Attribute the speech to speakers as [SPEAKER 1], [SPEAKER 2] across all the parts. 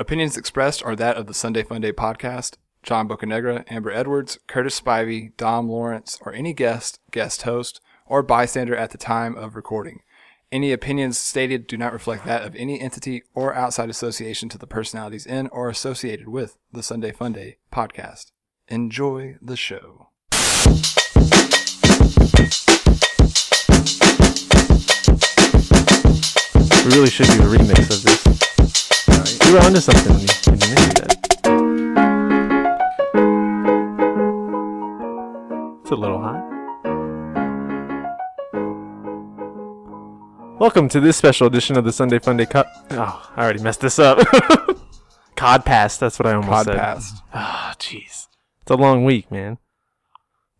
[SPEAKER 1] Opinions expressed are that of the Sunday Funday podcast, John Bocanegra, Amber Edwards, Curtis Spivey, Dom Lawrence, or any guest host, or bystander at the time of recording. Any opinions stated do not reflect that of any entity or outside association to the personalities in or associated with the Sunday Funday podcast. Enjoy the show.
[SPEAKER 2] We really should do a remix of this. You were onto something when you mentioned that. It's a little hot. Welcome to this special edition of the Sunday Funday Oh, I already messed this up. Codpast, that's what I almost said.
[SPEAKER 1] Podcast.
[SPEAKER 2] Oh, jeez. It's a long week, man.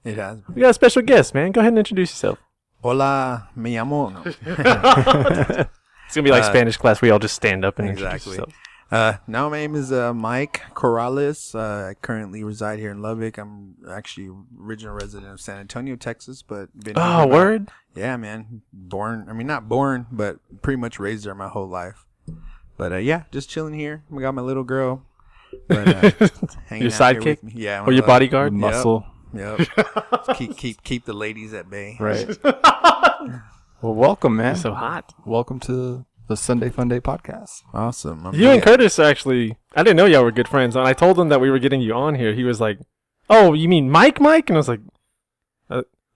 [SPEAKER 3] It has.
[SPEAKER 2] We got a special guest, man. Go ahead and introduce yourself.
[SPEAKER 3] Hola, me llamo. No.
[SPEAKER 2] It's going to be like Spanish class where y'all just stand up and introduce yourself.
[SPEAKER 3] Now my name is Mike Corrales. I currently reside here in Lubbock. I'm actually original resident of San Antonio, Texas, but been
[SPEAKER 2] Oh, word?
[SPEAKER 3] Yeah, man. Not born, but pretty much raised there my whole life. But yeah, just chilling here. We got my little girl. But, hanging
[SPEAKER 2] your
[SPEAKER 3] out here
[SPEAKER 2] sidekick?
[SPEAKER 3] with me. Yeah,
[SPEAKER 2] or your bodyguard?
[SPEAKER 1] Muscle.
[SPEAKER 3] Yep. keep the ladies at bay.
[SPEAKER 1] Right. Well, welcome, man.
[SPEAKER 2] It's so hot.
[SPEAKER 1] Welcome to the Sunday Funday podcast.
[SPEAKER 3] Awesome.
[SPEAKER 2] You and Curtis actually, I didn't know y'all were good friends. And I told him that we were getting you on here. He was like, "Oh, you mean Mike? And I was like,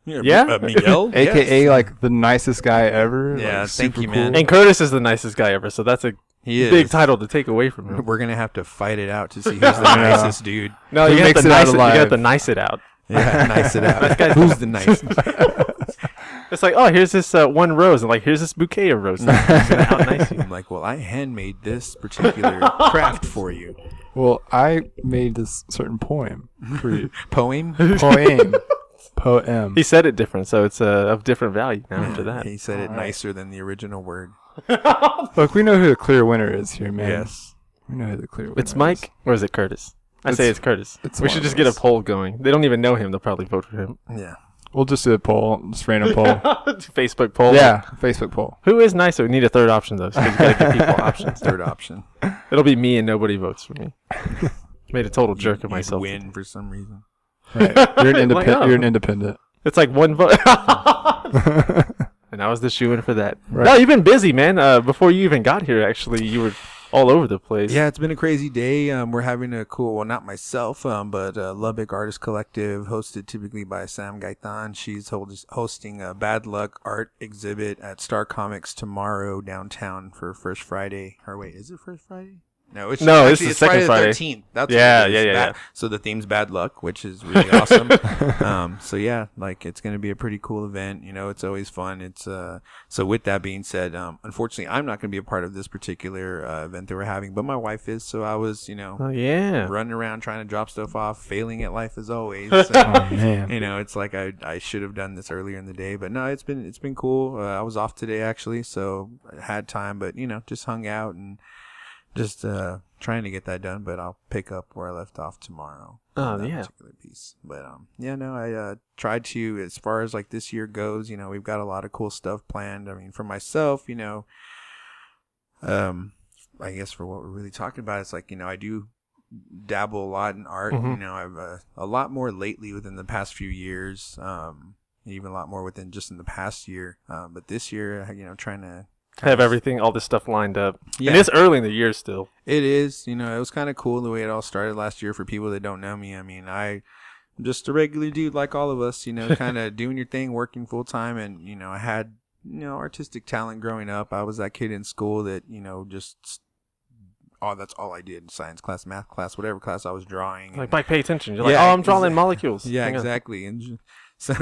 [SPEAKER 2] yeah?
[SPEAKER 3] Miguel?
[SPEAKER 1] AKA
[SPEAKER 3] Yes.
[SPEAKER 1] like the nicest guy ever.
[SPEAKER 3] Yeah,
[SPEAKER 1] like,
[SPEAKER 3] thank
[SPEAKER 1] super
[SPEAKER 3] you, man.
[SPEAKER 1] cool.
[SPEAKER 2] and Curtis is the nicest guy ever. So that's a
[SPEAKER 3] He
[SPEAKER 2] big
[SPEAKER 3] is.
[SPEAKER 2] title to take away from him.
[SPEAKER 3] We're going to have to fight it out to see who's the nicest dude.
[SPEAKER 2] No,
[SPEAKER 1] Who
[SPEAKER 2] you
[SPEAKER 1] makes
[SPEAKER 2] got
[SPEAKER 1] it out
[SPEAKER 2] you
[SPEAKER 1] alive?
[SPEAKER 2] got to nice it out.
[SPEAKER 3] Yeah, nice it out.
[SPEAKER 2] That guy's-
[SPEAKER 3] Who's the nicest?
[SPEAKER 2] It's like, oh, here's this one rose. And like, here's this bouquet of roses. How nice you.
[SPEAKER 3] I'm like, well, I handmade this particular craft for you.
[SPEAKER 1] Well, I made this certain poem for you.
[SPEAKER 3] Poem?
[SPEAKER 1] Poem.
[SPEAKER 2] He said it different, so it's of different value now after that.
[SPEAKER 3] He said it nicer than the original word.
[SPEAKER 1] Look, we know who the clear winner is here, man.
[SPEAKER 3] Yes.
[SPEAKER 1] We know who the clear winner
[SPEAKER 2] It's Mike, or is it Curtis? I say it's Curtis.
[SPEAKER 1] it's
[SPEAKER 2] We
[SPEAKER 1] one
[SPEAKER 2] should
[SPEAKER 1] of
[SPEAKER 2] just get a
[SPEAKER 1] us.
[SPEAKER 2] poll going. They don't even know him. They'll probably vote for him.
[SPEAKER 3] Yeah.
[SPEAKER 1] We'll just do a poll, just random poll.
[SPEAKER 2] Facebook poll.
[SPEAKER 1] Yeah, Facebook poll.
[SPEAKER 2] Who is nicer? We need a third option, though. So you gotta give people options.
[SPEAKER 3] Third option.
[SPEAKER 2] It'll be me and nobody votes for me. Made a total jerk of
[SPEAKER 3] You'd
[SPEAKER 2] myself.
[SPEAKER 3] win for some reason.
[SPEAKER 1] Right. You're an
[SPEAKER 2] Like, oh.
[SPEAKER 1] You're an independent.
[SPEAKER 2] It's like one vote. And I was the shoe-in for that.
[SPEAKER 1] Right.
[SPEAKER 2] No, you've been busy, man. Before you even got here, actually, you were all over the place.
[SPEAKER 3] Yeah, it's been a crazy day. We're having a cool, well, not myself, but Lubbock Artist Collective, hosted typically by Sam Gaithan. She's hosting a Bad Luck art exhibit at Star Comics tomorrow downtown for First Friday. Or wait, is it First Friday? No, it's
[SPEAKER 2] the second
[SPEAKER 3] Friday the
[SPEAKER 2] Friday.
[SPEAKER 3] 13th. That's
[SPEAKER 2] Yeah,
[SPEAKER 3] what it is.
[SPEAKER 2] yeah.
[SPEAKER 3] So the theme's Bad Luck, which is really awesome. So yeah, like it's going to be a pretty cool event. You know, it's always fun. It's so with that being said, unfortunately, I'm not going to be a part of this particular event that we're having, but my wife is. So I was,
[SPEAKER 2] Oh, yeah.
[SPEAKER 3] running around trying to drop stuff off, failing at life as always.
[SPEAKER 1] Oh
[SPEAKER 3] So,
[SPEAKER 1] man.
[SPEAKER 3] you know, it's like I should have done this earlier in the day, but no, it's been cool. I was off today actually, so I had time, but you know, just hung out and just trying to get that done. But I'll pick up where I left off tomorrow.
[SPEAKER 2] Oh,
[SPEAKER 3] that
[SPEAKER 2] yeah.
[SPEAKER 3] particular piece. But yeah, no, I tried to, as far as like this year goes, you know, we've got a lot of cool stuff planned. I mean, for myself, you know, I guess for what we're really talking about, it's like, you know, I do dabble a lot in art.
[SPEAKER 2] Mhm.
[SPEAKER 3] You know, I've a lot more lately within the past few years, even a lot more within just in the past year. But this year, you know, trying to
[SPEAKER 2] Have everything, all this stuff lined up.
[SPEAKER 3] Yeah.
[SPEAKER 2] And it's early in the year still.
[SPEAKER 3] It is, you know, it was kind of cool the way it all started last year for people that don't know me. I mean, I'm just a regular dude like all of us, you know, kind of doing your thing, working full time. And, you know, I had, you know, artistic talent growing up. I was that kid in school that, you know, just, that's all I did. Science class, math class, whatever class I was drawing.
[SPEAKER 2] Like, Mike, pay attention. You're like,
[SPEAKER 3] Yeah,
[SPEAKER 2] I'm drawing molecules.
[SPEAKER 3] Yeah,
[SPEAKER 2] Hang on.
[SPEAKER 3] exactly. And so,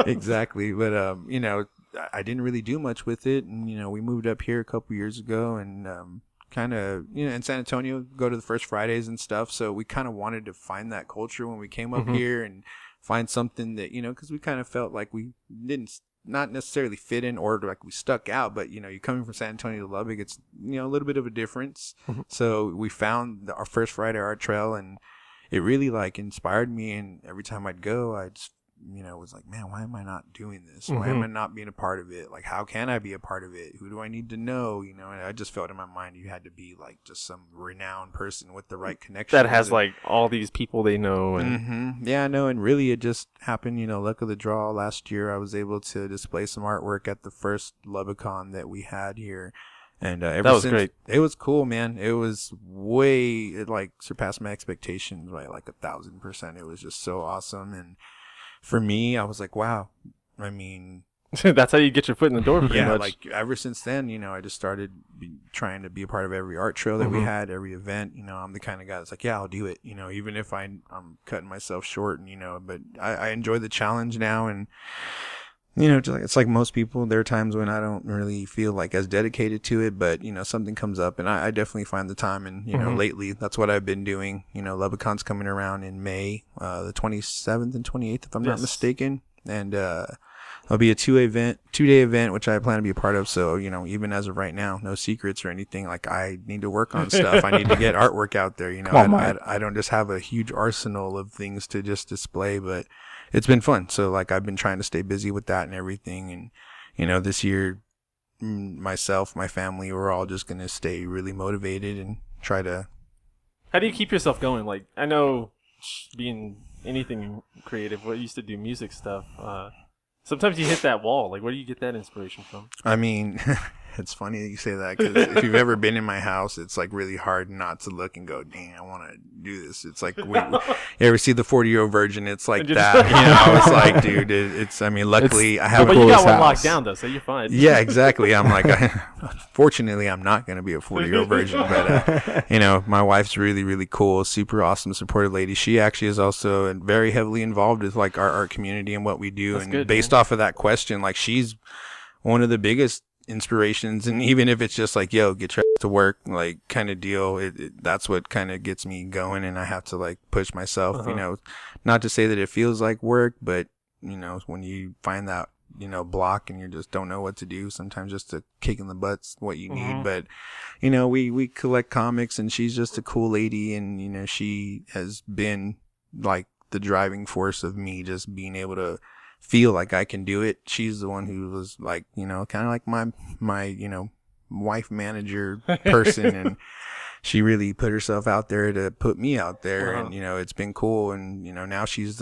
[SPEAKER 3] exactly. But, you know, I didn't really do much with it. And, you know, we moved up here a couple years ago and kind of, you know, in San Antonio, go to the First Fridays and stuff. So we kind of wanted to find that culture when we came up here and find something that, you know, because we kind of felt like we didn't not necessarily fit in or like we stuck out, but, you know, you're coming from San Antonio to Lubbock, it's, you know, a little bit of a difference. So we found our First Friday art trail and it really like inspired me. And every time I'd go, I'd was like, man, why am I not doing this? Why am I not being a part of it? Like, how can I be a part of it? Who do I need to know? And I just felt in my mind you had to be like just some renowned person with the right connections.
[SPEAKER 2] That has like all these people they know. And
[SPEAKER 3] Yeah, no, and really it just happened, luck of the draw. Last year I was able to display some artwork at the first Lubbocon that we had here. And
[SPEAKER 2] that was great.
[SPEAKER 3] It was cool, man. It was it like surpassed my expectations by like 1,000%. It was just so awesome. And for me, I was like, wow. I mean,
[SPEAKER 2] that's how you get your foot in the door. Pretty much.
[SPEAKER 3] Like ever since then, I just started trying to be a part of every art trail that we had, every event. I'm the kind of guy that's like, yeah, I'll do it. Even if I'm cutting myself short, but I enjoy the challenge now. And just like, it's like most people, there are times when I don't really feel like as dedicated to it, but something comes up and I definitely find the time. And lately that's what I've been doing. Lubbocon's coming around in May, the 27th and 28th, if I'm not mistaken. And it'll be a 2-day event, which I plan to be a part of. So even as of right now, no secrets or anything. Like, I need to work on stuff. I need to get artwork out there. I don't just have a huge arsenal of things to just display, but it's been fun. So like, I've been trying to stay busy with that and everything. And, this year, myself, my family, we're all just going to stay really motivated and try to.
[SPEAKER 2] How do you keep yourself going? Like, I know being anything creative, I used to do music stuff. Sometimes you hit that wall. Like, where do you get that inspiration from?
[SPEAKER 3] I mean, it's funny that you say that, because if you've ever been in my house, it's like really hard not to look and go, dang, I want to do this. It's like, you ever see the 40-Year-Old Virgin? It's like that. I was like, dude, luckily I have
[SPEAKER 2] but you got one locked down, though, so you're fine.
[SPEAKER 3] Yeah, exactly. I'm like, fortunately, I'm not going to be a 40-year-old virgin, but, my wife's really, really cool, super awesome, supportive lady. She actually is also very heavily involved with like our art community and what we do.
[SPEAKER 2] That's
[SPEAKER 3] and
[SPEAKER 2] good,
[SPEAKER 3] based off of that question, like, she's one of the biggest inspirations. And even if it's just like, yo, get your ass to work, like, kind of deal, that's what kind of gets me going. And I have to like push myself, not to say that it feels like work, but when you find that block and you just don't know what to do, sometimes just a kick in the butt's what you need. But we collect comics, and she's just a cool lady, and she has been like the driving force of me just being able to feel like I can do it. She's the one who was like, kind of like my wife manager person, and she really put herself out there to put me out there. And it's been cool. And now she's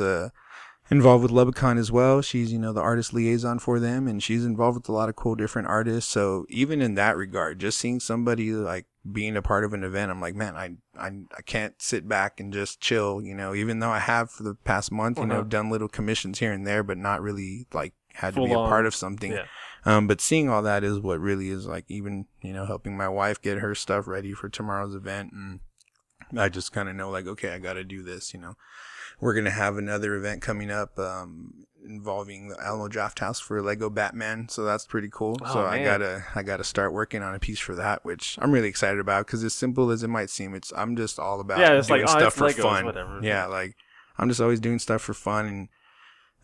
[SPEAKER 3] involved with Lubbocon as well. She's the artist liaison for them, and she's involved with a lot of cool different artists. So even in that regard, just seeing somebody like being a part of an event, I'm like, man, I can't sit back and just chill, even though I have for the past month, done little commissions here and there, but not really like had to be a part of something. But seeing all that is what really is like, even helping my wife get her stuff ready for tomorrow's event. And I just kind of know like, okay, I got to do this. We're going to have another event coming up involving the Alamo Draft House for Lego Batman. So that's pretty cool. So man. I gotta start working on a piece for that, which I'm really excited about, because as simple as it might seem, I'm just all about doing stuff for Legos, fun.
[SPEAKER 2] Whatever.
[SPEAKER 3] Yeah, like I'm just always doing stuff for fun.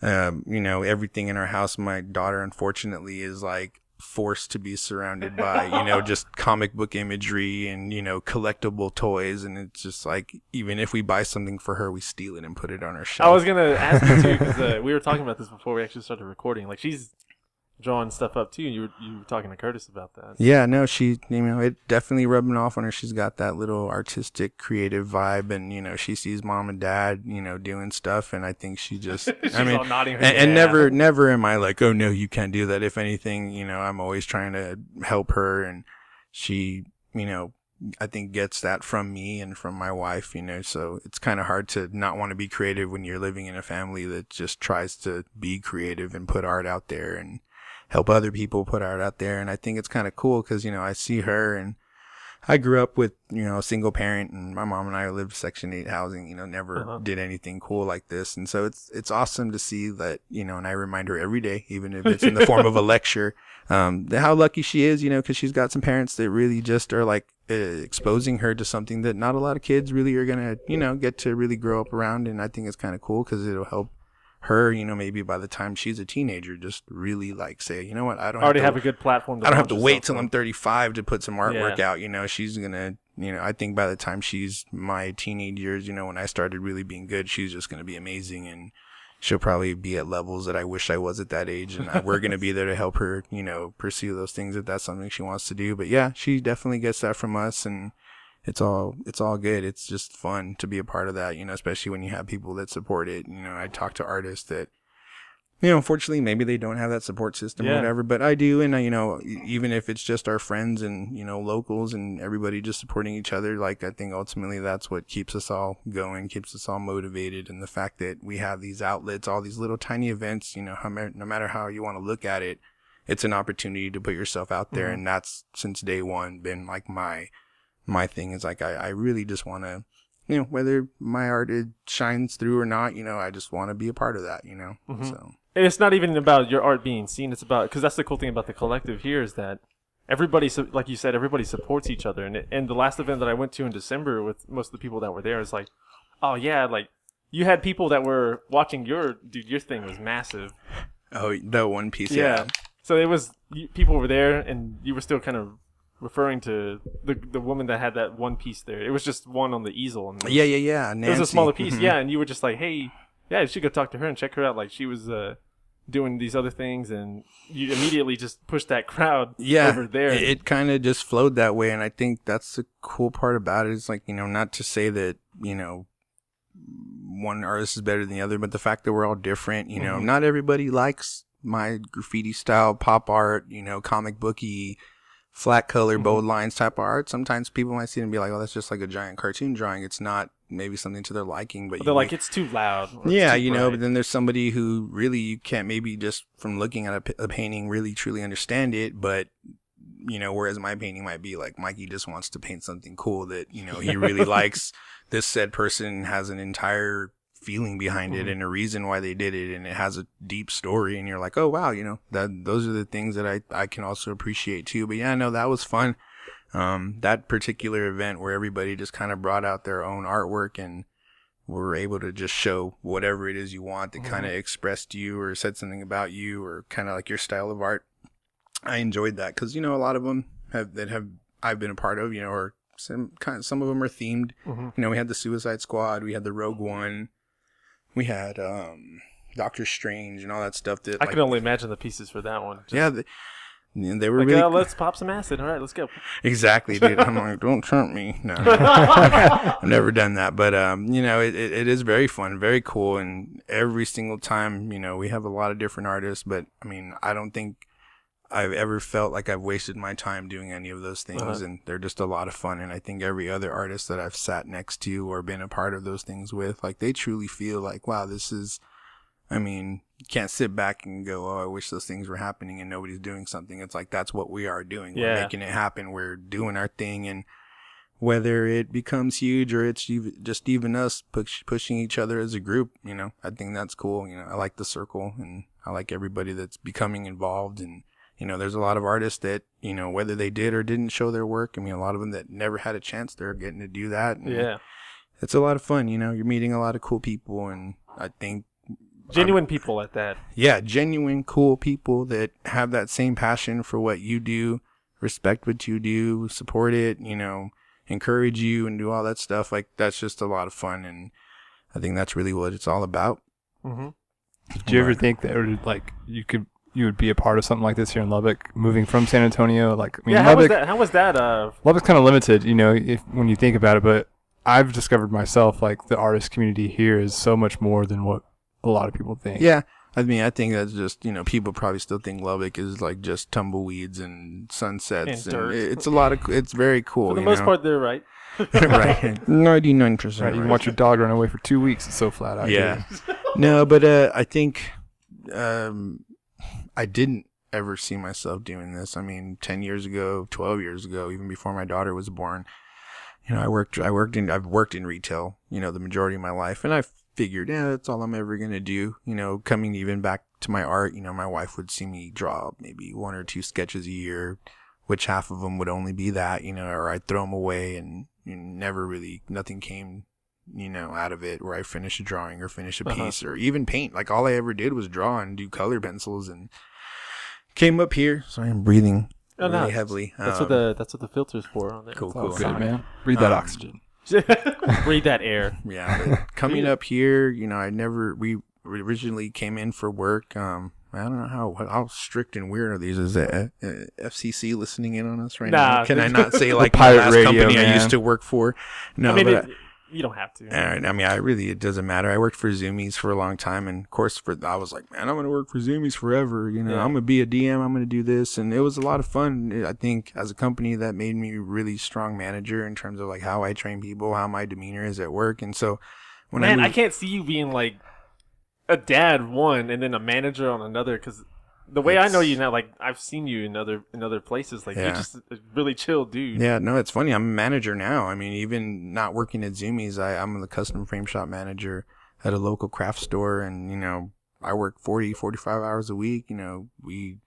[SPEAKER 3] And, everything in our house, my daughter, unfortunately, is like forced to be surrounded by, just comic book imagery and, collectible toys. And it's just like, even if we buy something for her, we steal it and put it on our shelf.
[SPEAKER 2] I was going to ask you too, because we were talking about this before we actually started recording. Like, she's drawing stuff up too. You were talking to Curtis about that.
[SPEAKER 3] Yeah, no, she, it definitely rubbing off on her. She's got that little artistic, creative vibe, and she sees mom and dad, doing stuff, and I think she just,
[SPEAKER 2] she's all nodding her
[SPEAKER 3] and never am I like, oh no, you can't do that. If anything, I'm always trying to help her, and she, I think gets that from me and from my wife, so it's kind of hard to not want to be creative when you're living in a family that just tries to be creative and put art out there and help other people put art out there. And I think it's kind of cool because, I see her, and I grew up with, a single parent, and my mom and I lived Section 8 housing, never did anything cool like this. And so it's awesome to see that, and I remind her every day, even if it's in the form of a lecture, how lucky she is, because she's got some parents that really just are like exposing her to something that not a lot of kids really are going to, get to really grow up around. And I think it's kind of cool because it'll help her, maybe by the time she's a teenager, just really like say, you know what, I don't
[SPEAKER 2] already have a good platform.
[SPEAKER 3] I don't have to wait till I'm 35 to put some artwork out. She's gonna, I think by the time she's my teenage years, when I started really being good, she's just gonna be amazing. And she'll probably be at levels that I wish I was at that age, and we're going to be there to help her, you know, pursue those things if that's something she wants to do. But yeah, she definitely gets that from us, and it's all good. It's just fun to be a part of that, you know, especially when you have people that support it. You know, I talk to artists that, you know, unfortunately, maybe they don't have that support system or whatever, but I do. And, you know, even if it's just our friends and, you know, locals and everybody just supporting each other, like, I think ultimately that's what keeps us all going, keeps us all motivated. And the fact that we have these outlets, all these little tiny events, you know, no matter how you want to look at it, it's an opportunity to put yourself out there. And that's since day one been like my thing is like, I really just want to, you know, whether my art shines through or not, you know, I just want to be a part of that, you know, so.
[SPEAKER 2] And it's not even about your art being seen. It's about, because that's the cool thing about the collective here is that everybody, like you said, everybody supports each other. And the last event that I went to in December with most of the people that were there is like, oh yeah, like you had people that were watching your thing was massive.
[SPEAKER 3] Oh, the one piece.
[SPEAKER 2] Yeah. So it was, people were there and you were still kind of referring to the woman that had that one piece there. It was just one on the easel. And
[SPEAKER 3] Yeah. Nancy.
[SPEAKER 2] It was a smaller piece. Yeah. And you were just like, hey, yeah, you should go talk to her and check her out. Like she was, doing these other things, and you immediately just pushed that crowd over there.
[SPEAKER 3] It kind of just flowed that way, and I think that's the cool part about it. Is like, you know, not to say that, you know, one artist is better than the other, but the fact that we're all different. You know, not everybody likes my graffiti style pop art, you know, comic booky, flat color, bold lines type of art. Sometimes people might see it and be like, oh, that's just like a giant cartoon drawing. It's not maybe something to their liking, but
[SPEAKER 2] they're like, it's too loud.
[SPEAKER 3] Yeah,
[SPEAKER 2] too
[SPEAKER 3] you know,
[SPEAKER 2] bright.
[SPEAKER 3] but then there's somebody who really, you can't maybe just from looking at a painting really truly understand it, but, you know, whereas my painting might be like, Mikey just wants to paint something cool that, you know, he really likes. This said person has an entire feeling behind it and a reason why they did it, and it has a deep story, and you're like, oh wow, you know, those are the things that I can also appreciate too. But yeah, no, that was fun. That particular event where everybody just kind of brought out their own artwork and were able to just show whatever it is you want that kind of expressed you or said something about you or kind of like your style of art. I enjoyed that because, you know, a lot of them I've been a part of, you know, or some of them are themed. You know, we had the Suicide Squad, we had the Rogue One, we had Doctor Strange and all that stuff. That
[SPEAKER 2] I can only imagine the pieces for that one.
[SPEAKER 3] They were
[SPEAKER 2] like,
[SPEAKER 3] really.
[SPEAKER 2] Let's pop some acid. All right, let's go.
[SPEAKER 3] Exactly, dude. I'm like, don't trump me. No, I've never done that, but you know, it is very fun, very cool, and every single time, you know, we have a lot of different artists, but I mean, I don't think I've ever felt like I've wasted my time doing any of those things, and they're just a lot of fun. And I think every other artist that I've sat next to or been a part of those things with, like, they truly feel like, wow, this is. I mean, you can't sit back and go, oh, I wish those things were happening and nobody's doing something. It's like, that's what we are doing. We're making it happen. We're doing our thing. And whether it becomes huge or it's just even us pushing each other as a group, you know, I think that's cool. You know, I like the circle and I like everybody that's becoming involved. And, you know, there's a lot of artists that, you know, whether they did or didn't show their work, I mean, a lot of them that never had a chance, they're getting to do that. And it's a lot of fun. You know, you're meeting a lot of cool people. And I think,
[SPEAKER 2] genuine people at that.
[SPEAKER 3] Yeah, genuine, cool people that have that same passion for what you do, respect what you do, support it, you know, encourage you and do all that stuff. Like, that's just a lot of fun. And I think that's really what it's all about.
[SPEAKER 1] Did you ever think that like you would be a part of something like this here in Lubbock, moving from San Antonio? Like, I mean, Lubbock,
[SPEAKER 2] how was that?
[SPEAKER 1] Lubbock's kind of limited, you know, when you think about it, but I've discovered myself, like, the artist community here is so much more than what a lot of people think.
[SPEAKER 3] Yeah, I mean, I think that's just, you know, people probably still think Lubbock is like just tumbleweeds and sunsets, and
[SPEAKER 2] dirt.
[SPEAKER 3] It's very cool.
[SPEAKER 2] For the most part, they're right.
[SPEAKER 3] Right, 99%.
[SPEAKER 1] Right, you can watch your dog run away for 2 weeks. It's so flat out here.
[SPEAKER 3] No, but I think I didn't ever see myself doing this. I mean, 10 years ago, 12 years ago, even before my daughter was born, you know, I've worked in retail, you know, the majority of my life, and I figured, yeah, that's all I'm ever going to do. You know, coming even back to my art, you know, my wife would see me draw maybe 1 or 2 sketches a year, which half of them would only be that, you know, or I'd throw them away and nothing came, you know, out of it where I finish a drawing or finish a piece or even paint. Like, all I ever did was draw and do color pencils, and came up here. Sorry, I'm breathing really heavily.
[SPEAKER 2] That's what the filter's for on there.
[SPEAKER 3] Cool.
[SPEAKER 1] Good, man. Breathe that oxygen.
[SPEAKER 2] Breathe that air.
[SPEAKER 3] Yeah, but coming up here, you know, originally came in for work. I don't know how strict and weird are these. Is the FCC listening in on us right now? Can I not say like
[SPEAKER 1] pirate
[SPEAKER 3] my last
[SPEAKER 1] radio,
[SPEAKER 3] company
[SPEAKER 1] man.
[SPEAKER 3] I used to work for? No,
[SPEAKER 2] I mean,
[SPEAKER 3] but
[SPEAKER 2] you don't have to.
[SPEAKER 3] I mean, it doesn't matter. I worked for Zoomies for a long time, and of course, I was like, man, I'm gonna work for Zoomies forever. You know,
[SPEAKER 2] Yeah.
[SPEAKER 3] I'm gonna be a DM. I'm gonna do this, and it was a lot of fun. I think as a company that made me a really strong manager in terms of like how I train people, how my demeanor is at work, and so when
[SPEAKER 2] I can't see you being like a dad one and then a manager on another, because the way I know you now, like I've seen you in other places, like you're just a really chill dude.
[SPEAKER 3] Yeah, no, it's funny. I'm a manager now. I mean, even not working at Zoomies, I'm the custom frame shop manager at a local craft store, and you know, I work 45 hours a week. You know, we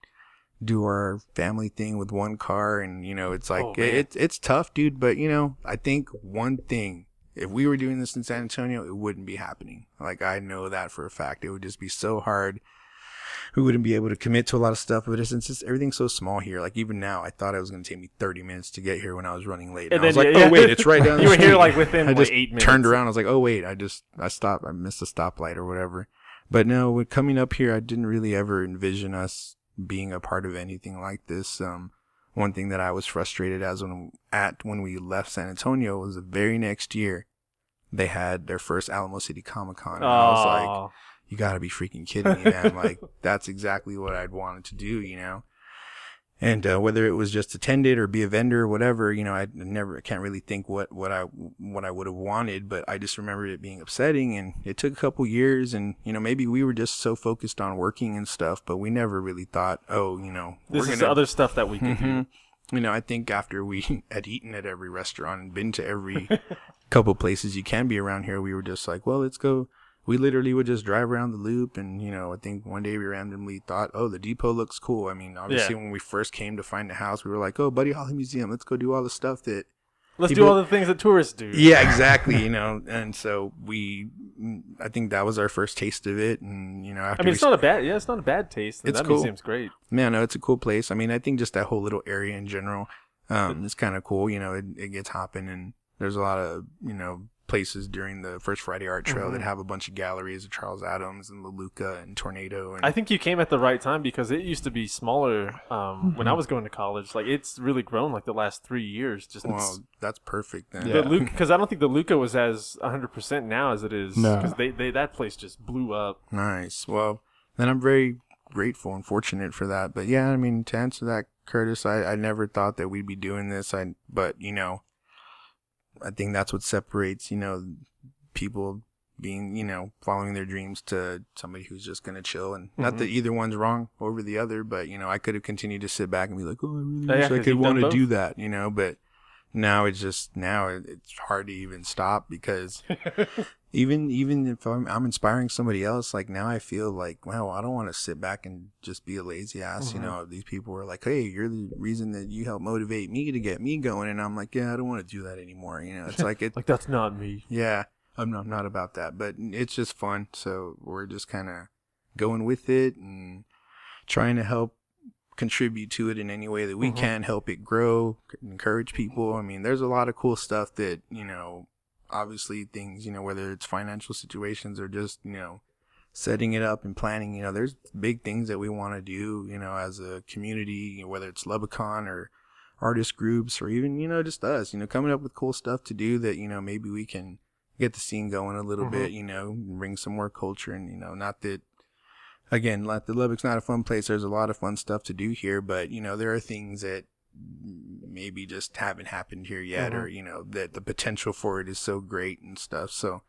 [SPEAKER 3] do our family thing with one car, and you know, it's like it's tough, dude. But you know, I think one thing. If we were doing this in San Antonio, it wouldn't be happening. Like, I know that for a fact. It would just be so hard. We wouldn't be able to commit to a lot of stuff. But it's just everything's so small here. Like, even now, I thought it was going to take me 30 minutes to get here when I was running late. And I was like, oh, wait, it's right down the
[SPEAKER 2] You were
[SPEAKER 3] street.
[SPEAKER 2] here, like, within,
[SPEAKER 3] I just
[SPEAKER 2] 8 minutes.
[SPEAKER 3] turned around. I was like, oh, wait, I stopped. I missed a stoplight or whatever. But no, when coming up here, I didn't really ever envision us being a part of anything like this. One thing that I was frustrated when we left San Antonio was the very next year, they had their first Alamo City Comic Con. And I was like, you got to be freaking kidding me, man. Like, that's exactly what I'd wanted to do, you know? And whether it was just attend it or be a vendor or whatever, you know, I can't really think what I would have wanted, but I just remember it being upsetting, and it took a couple years, and, you know, maybe we were just so focused on working and stuff, but we never really thought, oh, you know,
[SPEAKER 2] this is other stuff that we can do.
[SPEAKER 3] You know, I think after we had eaten at every restaurant and been to every couple places you can be around here, we were just like, well, let's go. We literally would just drive around the loop, and, you know, I think one day we randomly thought, oh, the depot looks cool. I mean, obviously when we first came to find a house, we were like, oh, Buddy Holly Museum, let's go do all the stuff that
[SPEAKER 2] Let's do all the things that tourists do.
[SPEAKER 3] Yeah, exactly, you know, and so I think that was our first taste of it, and, you know, after
[SPEAKER 2] it's not a bad taste.
[SPEAKER 3] It's
[SPEAKER 2] that
[SPEAKER 3] cool.
[SPEAKER 2] museum's great.
[SPEAKER 3] Man, no, it's a cool place. I mean, I think just that whole little area in general, it's kind of cool. You know, it gets hopping, and there's a lot of, you know, places during the First Friday Art Trail that have a bunch of galleries of Charles Adams and Leluca and Tornado. And
[SPEAKER 2] I think you came at the right time, because it used to be smaller when I was going to college. Like, it's really grown like the last 3 years.
[SPEAKER 3] Well, that's perfect then.
[SPEAKER 2] Yeah. Because I don't think the Luca was as 100% now as it is.
[SPEAKER 1] No.
[SPEAKER 2] Because that place just blew up.
[SPEAKER 3] Nice. Well, then I'm very grateful and fortunate for that. But yeah, I mean, to answer that, Curtis, I never thought that we'd be doing this. But, you know, I think that's what separates, you know, people being, you know, following their dreams to somebody who's just going to chill. And not that either one's wrong over the other, but, you know, I could have continued to sit back and be like, oh, I really wish I could want to do that, you know, but now it's hard to even stop, because even if I'm inspiring somebody else, like, now I feel like, wow, I don't want to sit back and just be a lazy ass. You know, these people are like, hey, you're the reason that you helped motivate me to get me going. And I'm like, yeah, I don't want to do that anymore. You know, it's like,
[SPEAKER 2] like, that's not me.
[SPEAKER 3] Yeah, I'm not about that, but it's just fun. So we're just kind of going with it and trying to help contribute to it in any way that we can, help it grow, encourage people. I mean, there's a lot of cool stuff that, you know, obviously things, you know, whether it's financial situations or just, you know, setting it up and planning, you know, there's big things that we want to do, you know, as a community, you know, whether it's Lubbocon or artist groups or even, you know, just us, you know, coming up with cool stuff to do that, you know, maybe we can get the scene going a little bit, you know, bring some more culture. And, you know, not that, again, like, the Lubbock's not a fun place. There's a lot of fun stuff to do here, but, you know, there are things that maybe just haven't happened here yet, or, you know, that the potential for it is so great and stuff. So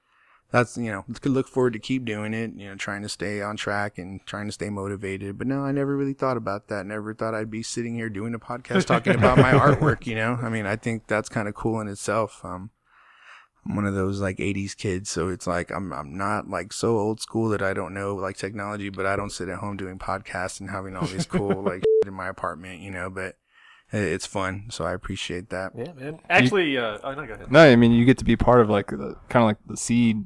[SPEAKER 3] that's, you know, could look forward to keep doing it, you know, trying to stay on track and trying to stay motivated. But no, I never really thought about that. Never thought I'd be sitting here doing a podcast talking about my artwork, you know. I mean, I think that's kind of cool in itself. I'm one of those like 80s kids, so it's like I'm not like so old school that I don't know like technology, but I don't sit at home doing podcasts and having all these cool like shit in my apartment, you know, but it's fun, so I appreciate that.
[SPEAKER 2] Yeah, man. Actually, no, go ahead.
[SPEAKER 1] No, I mean, you get to be part of like the kind of like the seed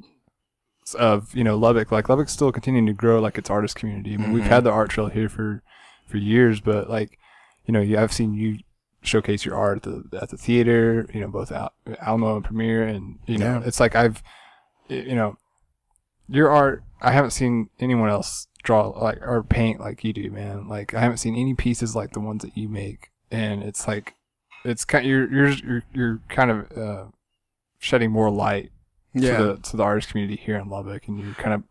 [SPEAKER 1] of, you know, Lubbock. Like, Lubbock's still continuing to grow like its artist community. I mean, we've had the art trail here for years, but like, you know, I've seen you showcase your art at the theater, you know, both Alamo and Premiere, and you know, it's like you know, your art, I haven't seen anyone else draw like or paint like you do, man. Like I haven't seen any pieces like the ones that you make, and it's like it's kind you're kind of shedding more light to the artist community here in Lubbock, and you're kind of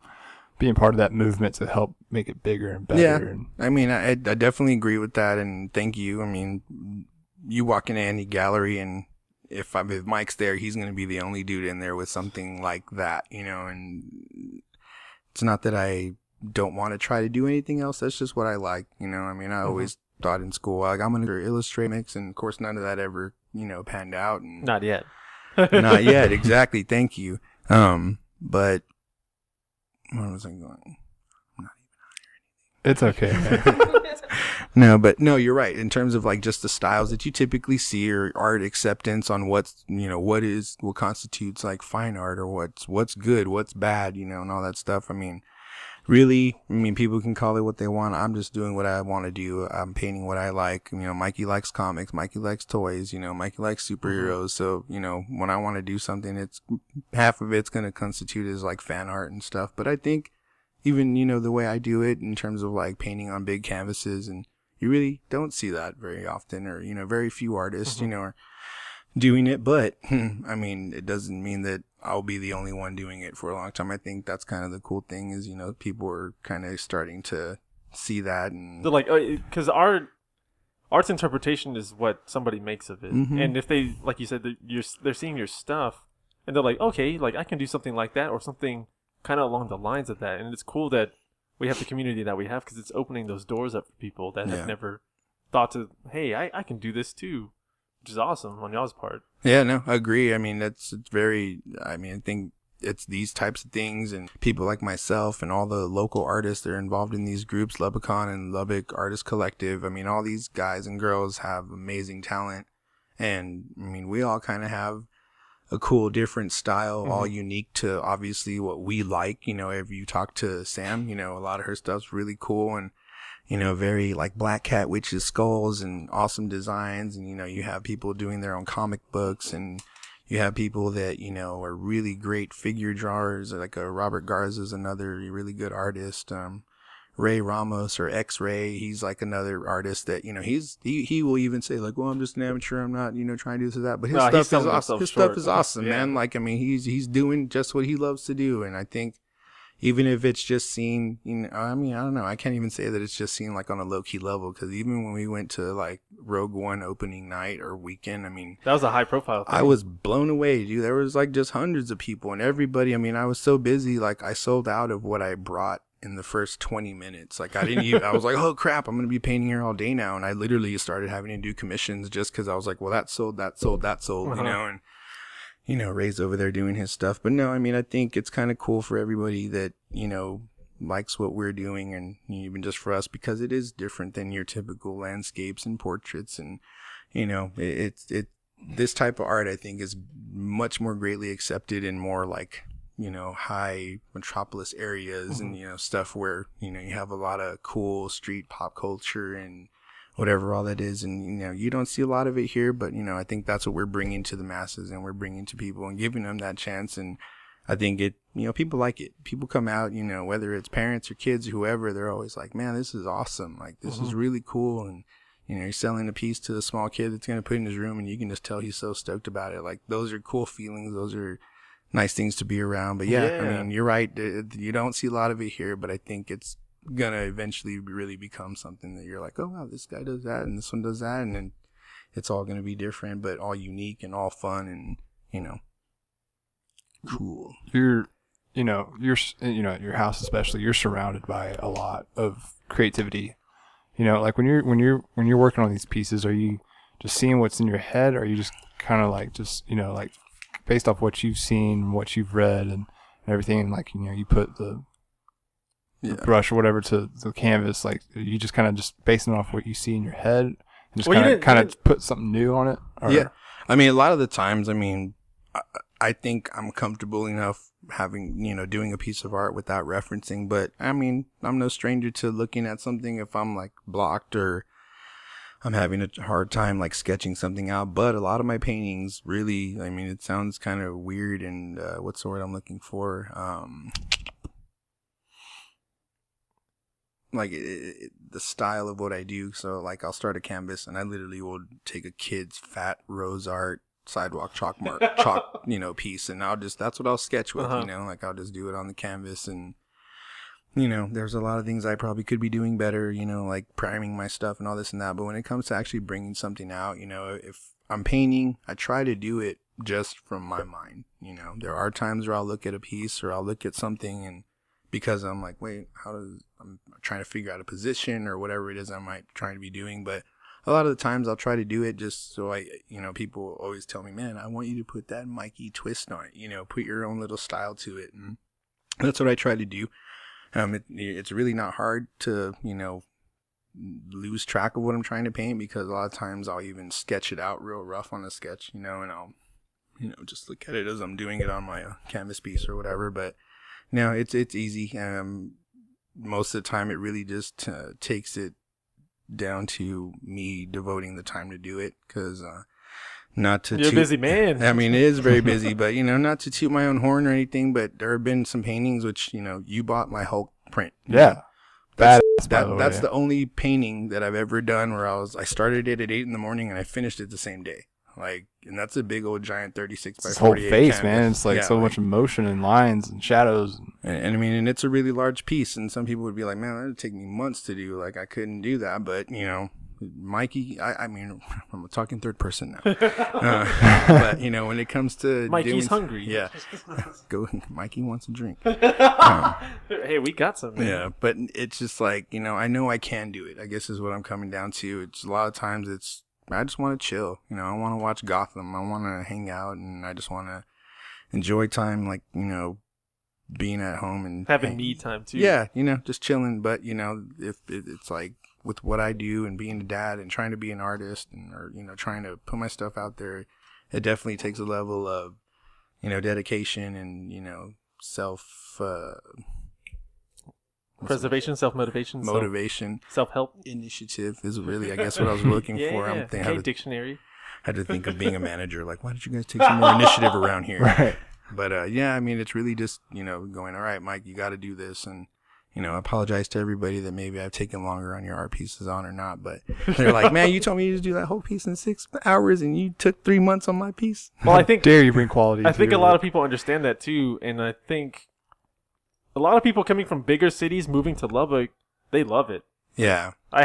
[SPEAKER 1] being part of that movement to help make it bigger and better.
[SPEAKER 3] Yeah,
[SPEAKER 1] and,
[SPEAKER 3] I mean, I definitely agree with that, and thank you. I mean, you walk into any gallery, and if Mike's there, he's going to be the only dude in there with something like that, you know. And it's not that I don't want to try to do anything else. That's just what I like, you know. I mean, I always thought in school, like, I'm going to illustrate mix, and of course, none of that ever, you know, panned out. And
[SPEAKER 2] Not yet.
[SPEAKER 3] not yet, exactly. Thank you. But where was I going?
[SPEAKER 1] it's okay, man.
[SPEAKER 3] No, you're right. In terms of like just the styles that you typically see, or art acceptance on what's, you know, what constitutes like fine art, or what's good, what's bad, you know, and all that stuff. I mean, really, people can call it what they want. I'm just doing what I want to do. I'm painting what I like. You know, Mikey likes comics. Mikey likes toys. You know, Mikey likes superheroes. So, you know, when I want to do something, it's half of it's going to constitute as like fan art and stuff. But I think even, you know, the way I do it in terms of like painting on big canvases, and you really don't see that very often, or, you know, very few artists, you know, are doing it. But I mean, it doesn't mean that I'll be the only one doing it for a long time. I think that's kind of the cool thing is, you know, people are kind of starting to see that. And
[SPEAKER 2] they're like, because art's interpretation is what somebody makes of it. And if they, like you said, they're seeing your stuff, and they're like, okay, like I can do something like that, or something kind of along the lines of that. And it's cool that we have the community that we have, because it's opening those doors up for people that have never thought to, hey, I can do this too, which is awesome on y'all's part.
[SPEAKER 3] Yeah, no, I agree. I mean, it's very, I think it's these types of things, and people like myself and all the local artists that are involved in these groups, Lubbocon and Lubbock Artist Collective. I mean, all these guys and girls have amazing talent, and I mean, we all kind of have a cool, different style, all unique to obviously what we like. You know, if you talk to Sam, you know, a lot of her stuff's really cool, and, you know, very like Black Cat Witches skulls and awesome designs. And, you know, you have people doing their own comic books, and you have people that, you know, are really great figure drawers, like Robert Garza is another really good artist. Ray Ramos, or X-Ray, he's like another artist that, you know, he will even say like, well, I'm just an amateur, I'm not, you know, trying to do this or that, but his stuff is awesome. His stuff is awesome, man. Like, I mean, he's doing just what he loves to do. And I think even if it's just seen, you know, I mean, I don't know, I can't even say that it's just seen like on a low-key level, because even when we went to like Rogue One opening night or weekend, I mean,
[SPEAKER 2] that was a high profile thing.
[SPEAKER 3] I was blown away, dude. There was like just hundreds of people, and everybody, I mean, I was so busy, like I sold out of what I brought in the first 20 minutes. Like I was like, oh crap, I'm going to be painting here all day now. And I literally started having to do commissions just because I was like, well, that sold, you know, and, you know, Ray's over there doing his stuff. But no, I mean, I think it's kind of cool for everybody that, you know, likes what we're doing, and even just for us, because it is different than your typical landscapes and portraits. And, you know, this type of art, I think, is much more greatly accepted in more like, you know, high metropolis areas, and, you know, stuff where, you know, you have a lot of cool street pop culture and whatever all that is. And, you know, you don't see a lot of it here, but, you know, I think that's what we're bringing to the masses, and we're bringing to people and giving them that chance. And I think it, you know, people like it. People come out, you know, whether it's parents or kids or whoever, they're always like, man, this is awesome. Like, this is really cool. And, you know, you're selling a piece to a small kid that's going to put in his room, and you can just tell he's so stoked about it. Like, those are cool feelings. Those are nice things to be around. But I mean, you're right. You don't see a lot of it here, but I think it's gonna eventually really become something that you're like, oh wow, this guy does that and this one does that, and then it's all gonna be different, but all unique and all fun, and, you know, cool.
[SPEAKER 1] You're at your house especially, you're surrounded by a lot of creativity. You know, like when you're working on these pieces, are you just seeing what's in your head, or are you just kind of like just, you know, like based off what you've seen, what you've read, and everything, and like, you know, you put the brush or whatever to the canvas, like you just kind of just basing it off what you see in your head, and just kind of put something new on it? Or?
[SPEAKER 3] Yeah, I mean, a lot of the times, I mean, I think I'm comfortable enough having, you know, doing a piece of art without referencing, but I mean, I'm no stranger to looking at something if I'm like blocked, or I'm having a hard time like sketching something out. But a lot of my paintings really, I mean, it sounds kind of weird, and what's the word I'm looking for? like the style of what I do. So like I'll start a canvas and I literally will take a kid's fat rose art sidewalk chalk piece, and that's what I'll sketch with, like I'll just do it on the canvas. And there's a lot of things I probably could be doing better, like priming my stuff and all this and that. But when it comes to actually bringing something out, if I'm painting, I try to do it just from my mind. There are times where I'll look at a piece or I'll look at something, and because I'm like, wait, I'm trying to figure out a position or whatever it is I might try to be doing. But a lot of the times I'll try to do it just so people always tell me, man, I want you to put that Mikey twist on it, put your own little style to it. And that's what I try to do. It's really not hard to, lose track of what I'm trying to paint, because a lot of times I'll even sketch it out real rough on a sketch, and I'll, just look at it as I'm doing it on my canvas piece or whatever. But no, it's easy. Most of the time it really just takes it down to me devoting the time to do it, because you're
[SPEAKER 2] a busy man.
[SPEAKER 3] I mean, it is very busy, but not to toot my own horn or anything, but there have been some paintings which you bought my Hulk print.
[SPEAKER 1] Yeah,
[SPEAKER 3] that's the only painting that I've ever done where I started it at 8 a.m. and I finished it the same day. And that's a big old giant 36 by 48
[SPEAKER 1] whole face,
[SPEAKER 3] canvas.
[SPEAKER 1] man. It's like so much emotion and lines and shadows.
[SPEAKER 3] And I mean, and it's a really large piece, and some people would be like, man, that'd take me months to do. Like, I couldn't do that. But, Mikey, I mean, I'm talking third person now. But, when it comes to
[SPEAKER 2] Mikey's hungry.
[SPEAKER 3] Yeah. Mikey wants a drink.
[SPEAKER 2] Hey, we got some. Man.
[SPEAKER 3] Yeah, but it's just like, I know I can do it, I guess is what I'm coming down to. It's a lot of times I just want to chill. I want to watch Gotham. I want to hang out, and I just want to enjoy time, like, being at home and
[SPEAKER 2] having me time too.
[SPEAKER 3] Yeah, just chilling. But if it's like with what I do and being a dad and trying to be an artist or trying to put my stuff out there, it definitely takes a level of dedication and self
[SPEAKER 2] preservation, self-motivation,
[SPEAKER 3] motivation,
[SPEAKER 2] self-help,
[SPEAKER 3] initiative is really, I guess, what I was looking for.
[SPEAKER 2] I'm thinking dictionary.
[SPEAKER 3] Had to think of being a manager. Like, why don't you guys take some more initiative around here?
[SPEAKER 1] Right.
[SPEAKER 3] But yeah, I mean, it's really just going, all right, Mike, you got to do this. And I apologize to everybody that maybe I've taken longer on your art pieces on or not. But they're like, man, you told me to do that whole piece in 6 hours, and you took 3 months on my piece.
[SPEAKER 2] Well, I think
[SPEAKER 1] dare you bring quality.
[SPEAKER 2] I think a lot of people understand that too, and I think a lot of people coming from bigger cities moving to Lubbock, they love it.
[SPEAKER 3] Yeah.
[SPEAKER 2] I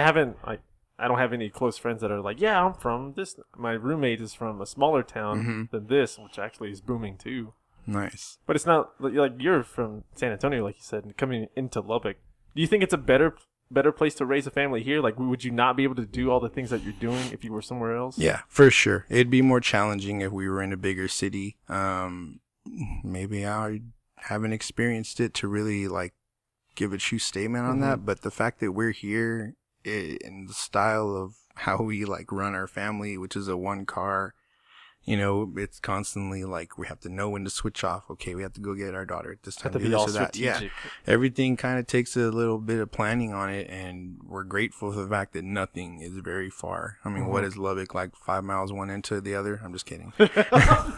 [SPEAKER 2] don't have any close friends that are like, yeah, I'm from this. My roommate is from a smaller town than this, which actually is booming too.
[SPEAKER 3] Nice.
[SPEAKER 2] But it's not like you're from San Antonio, like you said, and coming into Lubbock. Do you think it's a better place to raise a family here? Like, would you not be able to do all the things that you're doing if you were somewhere else?
[SPEAKER 3] Yeah, for sure. It'd be more challenging if we were in a bigger city. Maybe I haven't experienced it to really give a true statement on that. But the fact that we're here in the style of how we run our family, which is a one car, it's constantly we have to know when to switch off. Okay, we have to go get our daughter at this time.
[SPEAKER 2] Have to be all strategic.
[SPEAKER 3] Yeah, everything kind of takes a little bit of planning on it, and we're grateful for the fact that nothing is very far. I mean, what is Lubbock, 5 miles one end to the other? I'm just kidding.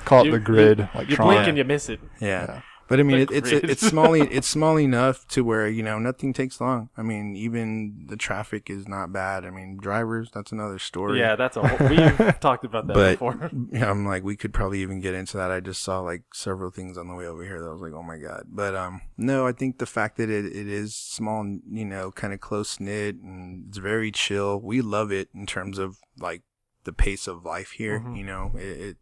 [SPEAKER 1] Call it the grid.
[SPEAKER 2] You blink and you miss it.
[SPEAKER 3] Yeah. But I mean, it's small enough to where nothing takes long. I mean, even the traffic is not bad. I mean, drivers, that's another story.
[SPEAKER 2] Yeah, that's we've talked about that before.
[SPEAKER 3] I'm we could probably even get into that. I just saw several things on the way over here that I was like, oh my god. But no, I think the fact that it is small, kind of close knit, and it's very chill. We love it in terms of the pace of life here. It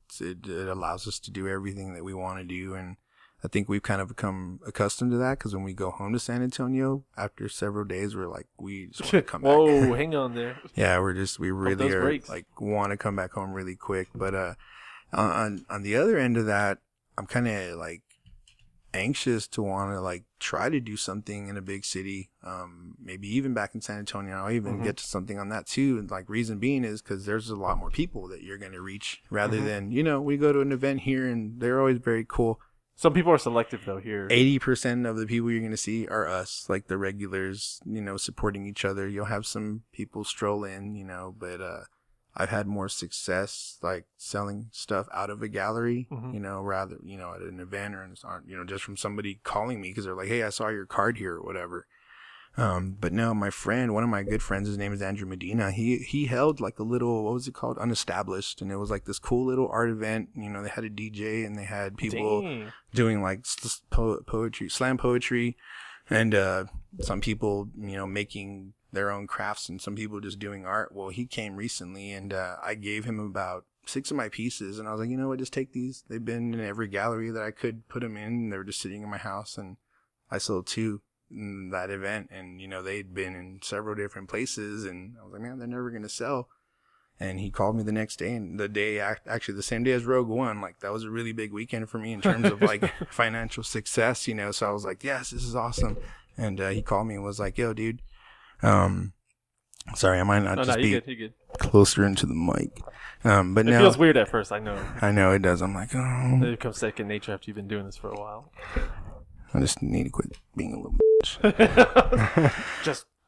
[SPEAKER 3] allows us to do everything that we want to do, and I think we've kind of become accustomed to that, because when we go home to San Antonio, after several days, we're we just want to come back.
[SPEAKER 2] Whoa, hang on there.
[SPEAKER 3] Yeah, we really are want to come back home really quick. But on the other end of that, I'm kind of anxious to want to try to do something in a big city. Maybe even back in San Antonio, I'll even get to something on that too. And reason being is because there's a lot more people that you're going to reach rather than, we go to an event here and they're always very cool.
[SPEAKER 2] Some people are selective though here.
[SPEAKER 3] 80% of the people you're going to see are us, the regulars, supporting each other. You'll have some people stroll in, but I've had more success selling stuff out of a gallery, rather, at an event or just from somebody calling me because they're like, hey, I saw your card here or whatever. But no, my friend, one of my good friends, his name is Andrew Medina. He held like a little, what was it called? Unestablished. And it was like this cool little art event. You know, they had a DJ and they had people doing like poetry, slam poetry. And, some people, you know, making their own crafts and some people just doing art. Well, he came recently and, I gave him about 6 of my pieces. And I was like, you know what, just take these. They've been in every gallery that I could put them in. They were just sitting in my house and I sold 2. That event, and you know they'd been in several different places, and I was like, man, they're never gonna sell. And he called me the next day, and the day actually the same day as Rogue One, like that was a really big weekend for me in terms of like financial success, you know. So I was like, yes, this is awesome. And he called me and was like, yo, dude, sorry, I might not be
[SPEAKER 2] good.
[SPEAKER 3] closer into the mic, but
[SPEAKER 2] it feels weird at first. I know
[SPEAKER 3] it does. I'm like, oh,
[SPEAKER 2] it becomes second nature after you've been doing this for a while.
[SPEAKER 3] I just need to quit being a little bitch.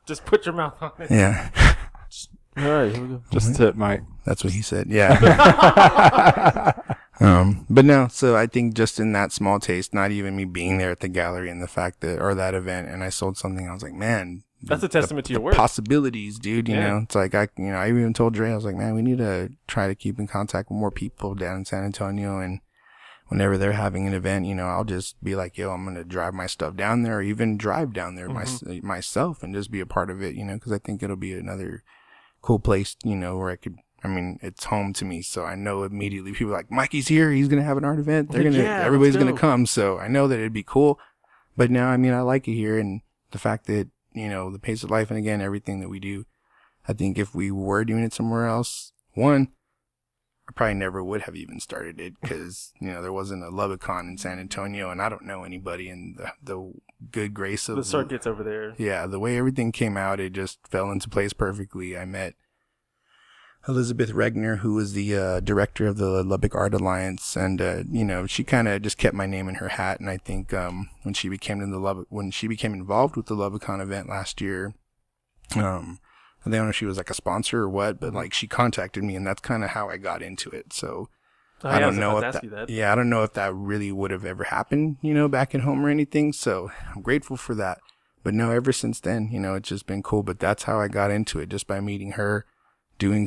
[SPEAKER 2] just put your mouth on it.
[SPEAKER 3] Yeah.
[SPEAKER 2] All right, here we go.
[SPEAKER 1] Just tip, Mike.
[SPEAKER 3] That's what he said. Yeah. But no, so I think just in that small taste, not even me being there at the gallery and the fact that, or that event, and I sold something, I was like, man,
[SPEAKER 2] that's a testament to your work.
[SPEAKER 3] Possibilities, dude. You know, it's like I even told Dre, I was like, man, we need to try to keep in contact with more people down in San Antonio, and whenever they're having an event, you know, I'll just be like, yo, I'm going to drive my stuff down there, or even drive down there myself and just be a part of it, you know, because I think it'll be another cool place, you know, where it's home to me. So I know immediately people are like, Mikey's here. He's going to have an art event. Everybody's going to come. So I know that it'd be cool. But now, I mean, I like it here. And the fact that, you know, the pace of life and again, everything that we do, I think if we were doing it somewhere else, I probably never would have even started it because, you know, there wasn't a Lubbock in San Antonio and I don't know anybody, and the good grace of
[SPEAKER 2] the circuits over there.
[SPEAKER 3] Yeah, the way everything came out, it just fell into place perfectly. I met Elizabeth Regner, who was the director of the Lubbock Art Alliance, and you know, she kind of just kept my name in her hat. And I think when she became involved with the Lubbocon event last year, I don't know if she was like a sponsor or what, but like she contacted me, and that's kind of how I got into it. So I don't know if I don't know if that really would have ever happened, you know, back at home or anything. So I'm grateful for that. But no, ever since then, you know, it's just been cool. But that's how I got into it, just by meeting her, doing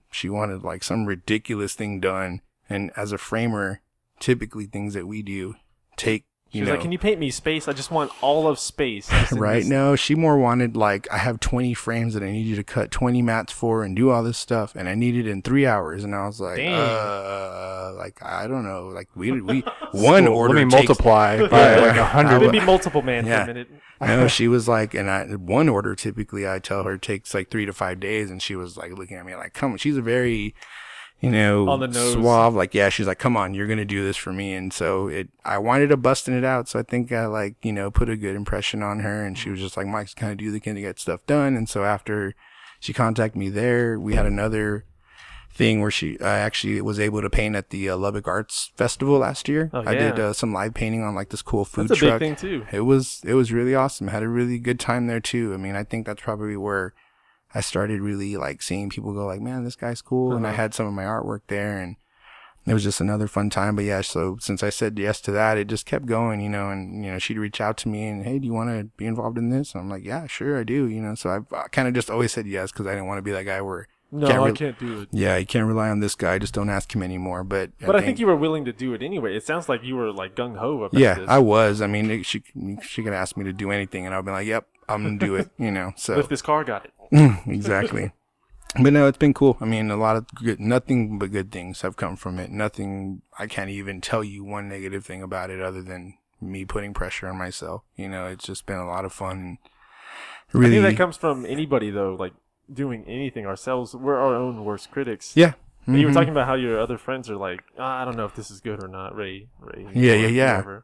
[SPEAKER 3] she wanted like some ridiculous thing done. And as a framer, typically things that we do take,
[SPEAKER 2] She was like, can you paint me space? I just want all of space.
[SPEAKER 3] Right. No, she more wanted like, I have 20 frames that I need you to cut 20 mats for and do all this stuff. And I need it in 3 hours. And I was like, like, I don't know. Like we one order.
[SPEAKER 1] Let me multiply by like 100.
[SPEAKER 2] Maybe multiple man for a minute.
[SPEAKER 3] No, she was like, and one order typically I tell her takes like 3 to 5 days. And she was like looking at me like, come on. She's a very, you know,
[SPEAKER 2] on the nose.
[SPEAKER 3] Suave, like, yeah, she's like, come on, you're going to do this for me. And so I wanted to busting it out. So I think I like, you know, put a good impression on her, and she was just like, Mike's kind of do the kind of get stuff done. And so after she contacted me there, we had another thing where I actually was able to paint at the Lubbock Arts Festival last year.
[SPEAKER 2] Oh, yeah.
[SPEAKER 3] I did some live painting on like this cool food
[SPEAKER 2] truck.
[SPEAKER 3] That's
[SPEAKER 2] a big thing too.
[SPEAKER 3] It was really awesome. I had a really good time there too. I mean, I think that's probably where I started really like seeing people go like, man, this guy's cool. And I had some of my artwork there, and it was just another fun time. But yeah, so since I said yes to that, it just kept going, you know, and, you know, she'd reach out to me and, hey, do you want to be involved in this? And I'm like, yeah, sure, I do. You know, so I kind of just always said yes, because I didn't want to be that guy where
[SPEAKER 2] I can't do it.
[SPEAKER 3] Yeah, you can't rely on this guy. Just don't ask him anymore. But
[SPEAKER 2] I think you were willing to do it anyway. It sounds like you were like gung ho about this.
[SPEAKER 3] Yeah, I was. I mean, she could ask me to do anything, and I'd be like, yep, I'm gonna do it. You know. So
[SPEAKER 2] if this car got it.
[SPEAKER 3] Exactly. But no, it's been cool. I mean, a lot of nothing but good things have come from it. Nothing, I can't even tell you one negative thing about it other than me putting pressure on myself. You know, it's just been a lot of fun. And really,
[SPEAKER 2] I think that comes from anybody though, like doing anything ourselves. We're our own worst critics.
[SPEAKER 3] Yeah.
[SPEAKER 2] Mm-hmm. You were talking about how your other friends are like, I don't know if this is good or not, Ray.
[SPEAKER 3] Yeah.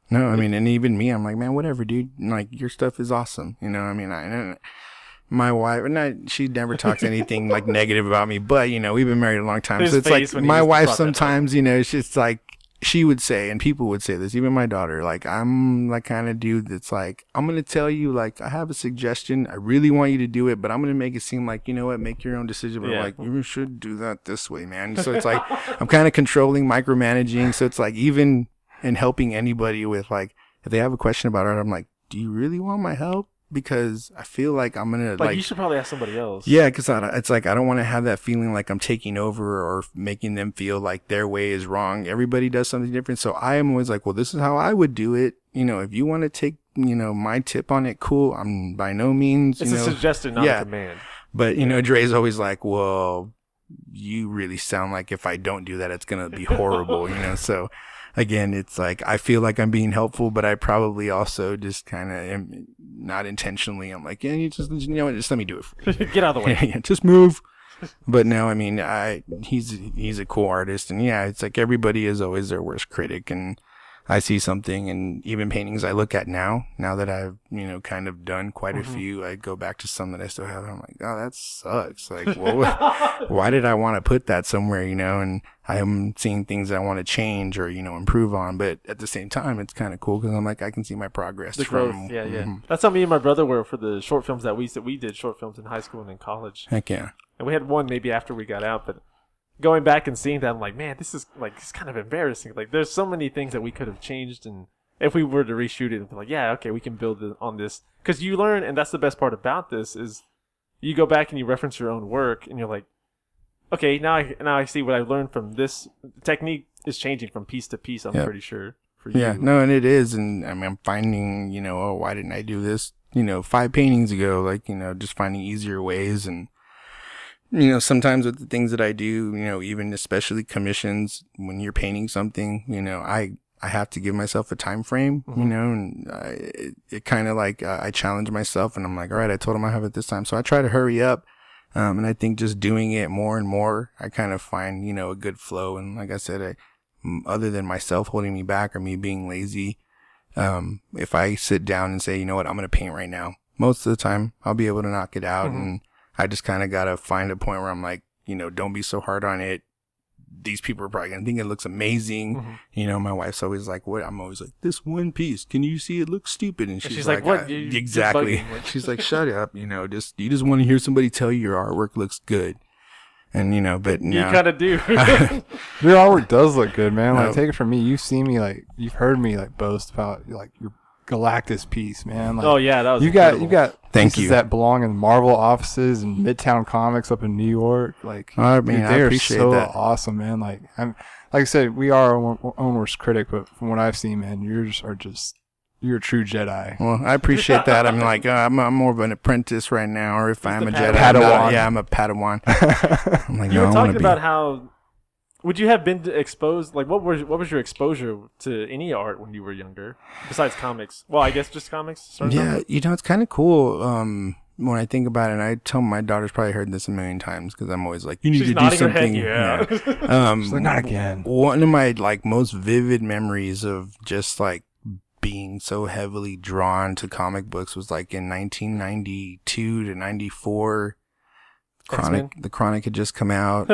[SPEAKER 3] No, I mean, and even me, I'm like, man, whatever, dude. Like, your stuff is awesome. You know, I mean, my wife, she never talks anything like negative about me, but, you know, we've been married a long time. So it's like my wife sometimes, you know, it's just like, she would say, and people would say this, even my daughter, like, I'm like kind of dude that's like, I'm going to tell you, like, I have a suggestion. I really want you to do it, but I'm going to make it seem like, you know what, make your own decision. But like, you should do that this way, man. So it's like, I'm kind of controlling, micromanaging. So it's like, even in helping anybody with like, if they have a question about art, I'm like, do you really want my help? because I feel like I'm gonna
[SPEAKER 2] Like you should probably ask somebody else.
[SPEAKER 3] Yeah, because it's like I don't want to have that feeling like I'm taking over or making them feel like their way is wrong. Everybody does something different, so I am always like, well, this is how I would do it. If you want to take my tip on it, cool. I'm by no means
[SPEAKER 2] it's a suggestion, not a command.
[SPEAKER 3] But Dre's always like, well, you really sound like if I don't do that, it's gonna be horrible. So. Again, it's like I feel like I'm being helpful, but I probably also just kind of am not intentionally. I'm like, yeah, just let me do it for you.
[SPEAKER 2] Get out of the way.
[SPEAKER 3] Yeah, just move. But no, I mean, he's a cool artist, and yeah, it's like everybody is always their worst critic, and I see something, and even paintings I look at now that I've kind of done quite a few, I go back to some that I still have. I'm like, oh, that sucks. Like, well, why did I want to put that somewhere? And I'm seeing things that I want to change or improve on, but at the same time, it's kind of cool because I'm like, I can see my progress.
[SPEAKER 2] The growth, yeah. That's how me and my brother were for the short films that we did short films in high school and in college.
[SPEAKER 3] Heck yeah.
[SPEAKER 2] And we had one maybe after we got out, but going back and seeing that, I'm like, man, this is like, it's kind of embarrassing. Like, there's so many things that we could have changed, and if we were to reshoot it, and be like, yeah, okay, we can build on this, because you learn, and that's the best part about this is, you go back and you reference your own work, and you're like, okay, now I see what I learned from this. Technique is changing from piece to piece. I'm pretty sure for you.
[SPEAKER 3] Yeah, no, and it is, and I mean, I'm finding, oh, why didn't I do this? 5 paintings ago, like just finding easier ways and. Sometimes with the things that I do, even especially commissions, when you're painting something, I have to give myself a time frame, and it kind of like, I challenge myself and I'm like, all right, I told him I have it this time. So I try to hurry up. And I think just doing it more and more, I kind of find, a good flow. And like I said, other than myself holding me back or me being lazy, if I sit down and say, you know what, I'm going to paint right now, most of the time I'll be able to knock it out. And I just kind of got to find a point where I'm like, don't be so hard on it. These people are probably going to think it looks amazing. My wife's always like, what? I'm always like, this one piece, can you see it looks stupid? And she's like, what? Exactly. She's like, shut up. You just want to hear somebody tell you your artwork looks good. And, but
[SPEAKER 2] you kind of do.
[SPEAKER 1] Your artwork does look good, man. Like, take it from me. You've seen me, like, you've heard me, like, boast about, like, your Galactus piece, man. Like,
[SPEAKER 2] oh yeah, that was
[SPEAKER 1] you got
[SPEAKER 3] Thank
[SPEAKER 1] pieces
[SPEAKER 3] you.
[SPEAKER 1] that belong in Marvel offices and Midtown Comics up in New York. Like,
[SPEAKER 3] I mean,
[SPEAKER 1] dude,
[SPEAKER 3] I
[SPEAKER 1] they are
[SPEAKER 3] appreciate
[SPEAKER 1] so
[SPEAKER 3] that.
[SPEAKER 1] awesome, man. Like I said, we are our own worst critic, but from what I've seen, man, you're a true Jedi.
[SPEAKER 3] Well, I appreciate that. I'm like, I'm more of an apprentice right now, or if I'm a Jedi,
[SPEAKER 1] Padawan.
[SPEAKER 3] I'm a Padawan. I'm like,
[SPEAKER 2] you
[SPEAKER 3] no,
[SPEAKER 2] were
[SPEAKER 3] I
[SPEAKER 2] talking
[SPEAKER 3] wanna
[SPEAKER 2] about how. Would you have been exposed? Like, what was your exposure to any art when you were younger, besides comics? Well, I guess just comics.
[SPEAKER 3] Yeah, it's kind of cool. When I think about it, and I tell my daughter's probably heard this a million times because I'm always like, you need to do something.
[SPEAKER 2] Her head,
[SPEAKER 1] She's like, not again.
[SPEAKER 3] One of my like most vivid memories of just like being so heavily drawn to comic books was like in 1992 to 94. The Chronic had just come out.